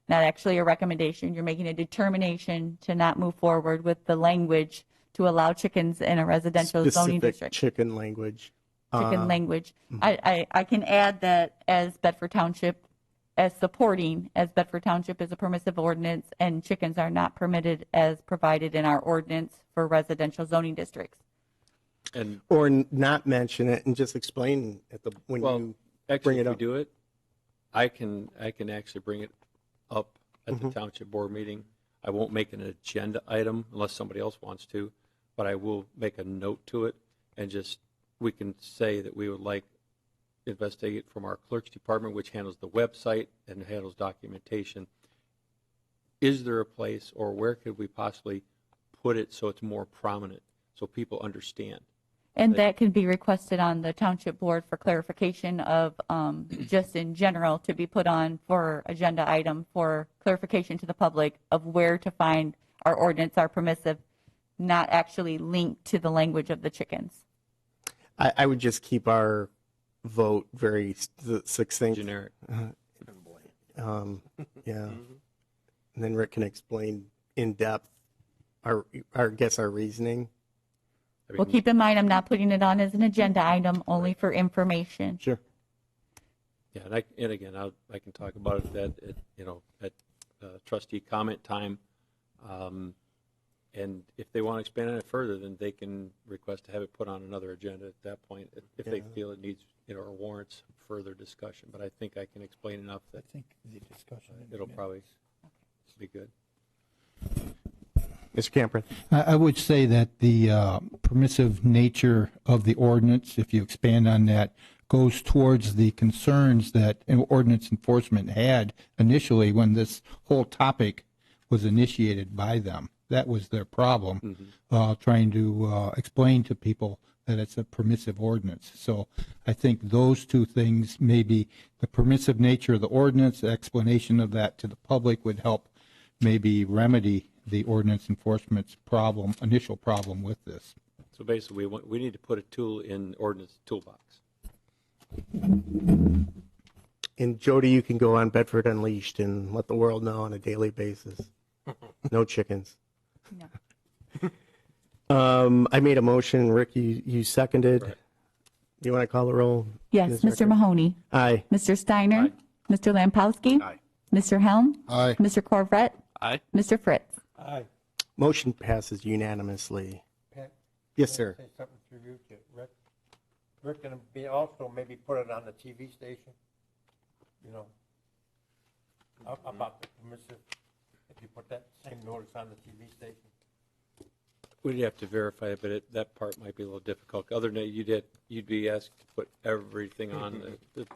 not actually a recommendation. You're making a determination to not move forward with the language to allow chickens in a residential zoning Specific district. chicken language. Chicken language. I can add that as Bedford Township, as Bedford Township is a permissive ordinance and chickens are not permitted as provided in our ordinance for residential zoning districts. And Or not mention it and just explain when well, you actually, bring it if up. we do it, I can actually bring it up at the township board meeting. I won't make an agenda item unless somebody else wants to, but I will make a note to it and just we can say that we would like investigate from our clerk's department, which handles the website and handles documentation. Is there a place or where could we possibly put it so it's more prominent so people understand? And that can be requested on the township board for clarification of just in general to be put on for agenda item for clarification to the public of where to find our ordinance, our permissive, not actually linked to the language of the chickens. I would just keep our vote very succinct. Generic. Yeah. And then Rick can explain in depth our reasoning. Well, keep in mind, I'm not putting it on as an agenda item, only for information. Sure. Yeah, and again, I can talk about it at trustee comment time. And if they want to expand on it further, then they can request to have it put on another agenda at that point if they feel it needs, or warrants further discussion. But I think I can explain enough that I think the discussion. it'll probably be good. Mr. Camper. I would say that the permissive nature of the ordinance, if you expand on that, goes towards the concerns that ordinance enforcement had initially when this whole topic was initiated by them. That was their problem, trying to explain to people that it's a permissive ordinance. So I think those two things, maybe the permissive nature of the ordinance, the explanation of that to the public would help maybe remedy the ordinance enforcement's initial problem with this. So basically, we need to put a tool in ordinance toolbox. And Jody, you can go on Bedford Unleashed and let the world know on a daily basis. No chickens. No. I made a motion. Rick, you seconded. Right. You want to call the roll? Yes, Ms. Mr. Ricker? Mahoney. Aye. Mr. Steiner. Aye. Mr. Lampowski. Aye. Mr. Helm. Aye. Mr. Corvette. Aye. Mr. Fritz. Aye. Motion passes unanimously. Pat, Yes, sir. say something through you to Rick. Rick, can be also maybe put it on the TV station, about the permissive, if you put that same notice on the TV station. We'd have to verify it, but that part might be a little difficult. Other than that, you'd be asked to put everything on the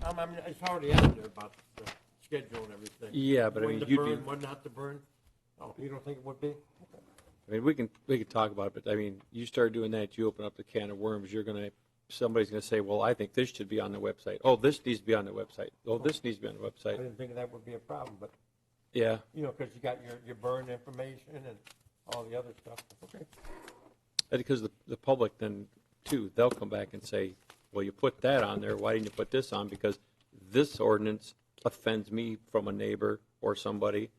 I mean, it's already out there about the schedule and everything. Yeah, but I When mean, to you'd be- burn, when not to burn. Oh, you don't think it would be? I mean, we can talk about it, but I mean, you start doing that, you open up the can of worms. Somebody's gonna say, well, I think this should be on the website. Oh, this needs to be on the website. Oh, this needs to be on the I website. didn't think that would be a problem, but, Yeah, because you got your burn information and all the other stuff. Okay. because the public then too, they'll come back and say, well, you put that on there. Why didn't you put this on? Because this ordinance offends me from a neighbor or somebody.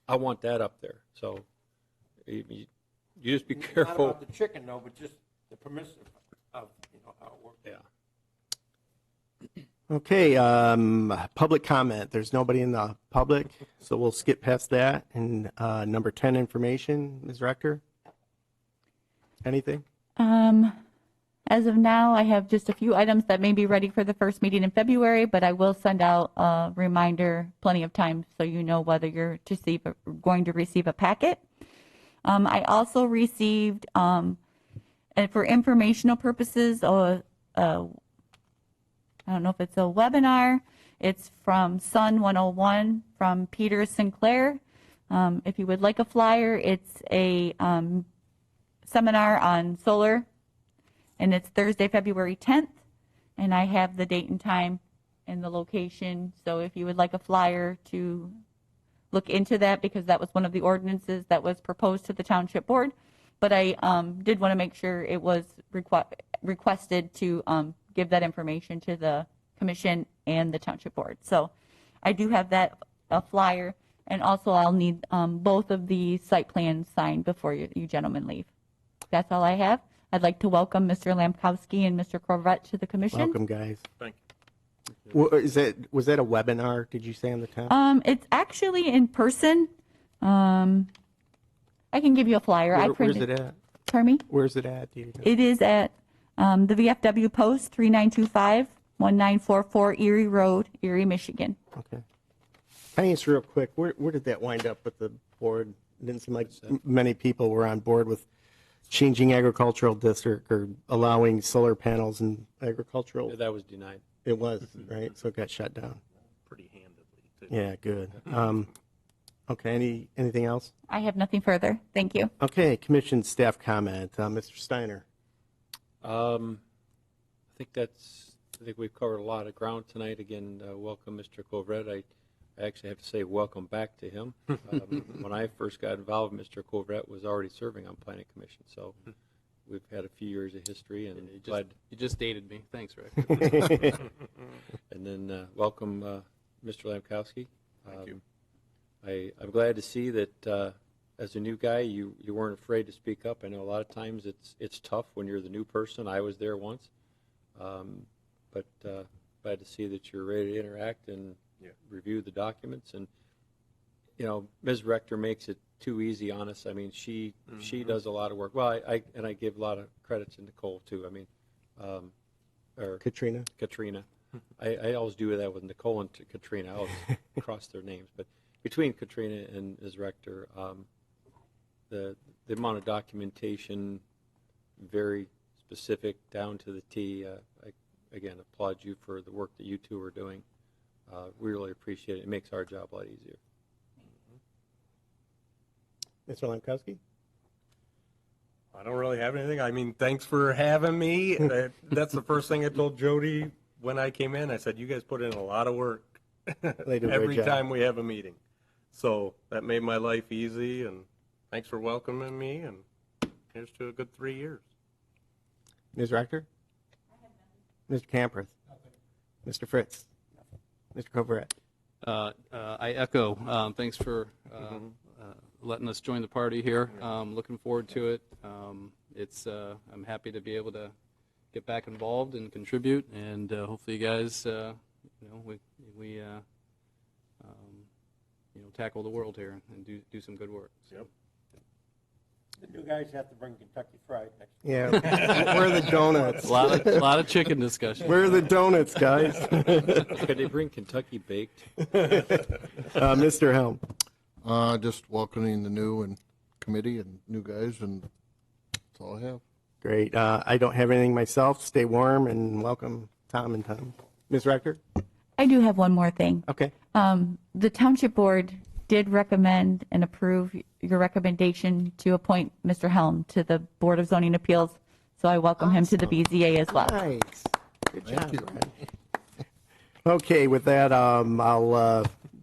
I want that up there. So you just be Not careful. about the chicken though, but just the permissive of, how it works. Yeah. Okay, public comment. There's nobody in the public, so we'll skip past that. And number 10, information, Ms. Rector? Anything? As of now, I have just a few items that may be ready for the first meeting in February, but I will send out a reminder plenty of time so you know whether you're going to receive a packet. I also received, and for informational purposes, I don't know if it's a webinar. It's from Sun 101 from Peter Sinclair. If you would like a flyer, it's a seminar on solar, and it's Thursday, February 10th, and I have the date and time and the location. So if you would like a flyer to look into that, because that was one of the ordinances that was proposed to the Township Board, but I did want to make sure it was requested to give that information to the Commission and the Township Board. So I do have that a flyer, and also I'll need both of the site plans signed before you gentlemen leave. That's all I have. I'd like to welcome Mr. Lamkowski and Mr. Corvette to the Commission. Welcome, guys. Thank you. Was that a webinar, did you say, on the 10th? It's actually in person. I can give you a flyer. Where's it at? Pardon me? Where's it at? Do you know? It is at the VFW Post, 3925-1944 Erie Road, Erie, Michigan. Okay. Can I answer real quick? Where did that wind up with the board? It didn't seem like many people were on board with changing agricultural district or allowing solar panels in agricultural. That was denied. It was, right? So it got shut down. Pretty handedly, too. Yeah, good. Okay, anything else? I have nothing further. Thank you. Okay, Commission staff comment. Mr. Steiner. I think we've covered a lot of ground tonight. Again, welcome, Mr. Coverett. I actually have to say welcome back to him. When I first got involved, Mr. Coverett was already serving on Planning Commission, so we've had a few years of history, and You just dated me. Thanks, Rick. and then welcome, Mr. Lamkowski. Thank you. I'm glad to see that as a new guy, you weren't afraid to speak up. I know a lot of times it's tough when you're the new person. I was there once, but glad to see that you're ready to interact and review the documents. And Ms. Rector makes it too easy on us. I mean, she does a lot of work. Well, I give a lot of credit to Nicole too. I mean, or Katrina. I always do that with Nicole and Katrina. I always cross their names, but between Katrina and Ms. Rector, the amount of documentation, very specific, down to the T. I again applaud you for the work that you two are doing. We really appreciate it. It makes our job a lot easier. Mr. Lamkowski? I don't really have anything. I mean, thanks for having me. That's the first thing I told Jody when I came in. I said, you guys put in a lot of work They do a great every job. time we have a meeting. So that made my life easy, and thanks for welcoming me, and here's to a good 3 years. Ms. Rector? Mr. Camperth? Mr. Fritz? Mr. Coverett? I echo. Thanks for letting us join the party here. Looking forward to it. I'm happy to be able to get back involved and contribute, and hopefully you guys, we tackle the world here and do some good work. So. Yep. The new guys have to bring Kentucky Fried next. Yeah. Where are the donuts? A lot of chicken discussion. Where are the donuts, guys? Could they bring Kentucky baked? Mr. Helm? Just welcoming the new and committee and new guys, and that's all I have. Great. I don't have anything myself. Stay warm and welcome Tom and Tom. Ms. Rector? I do have one more thing. Okay. The Township Board did recommend and approve your recommendation to appoint Mr. Helm to the Board of Zoning Appeals, so I welcome him to the BZA as well. Nice. Good job. Okay, with that,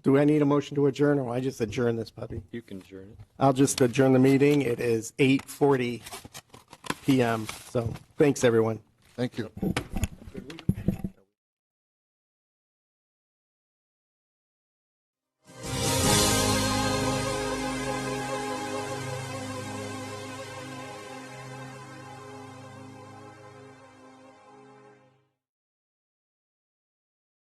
do I need a motion to adjourn, or I just adjourn this puppy? You can adjourn it. I'll just adjourn the meeting. It is 8:40 p.m., so thanks, everyone. Thank you.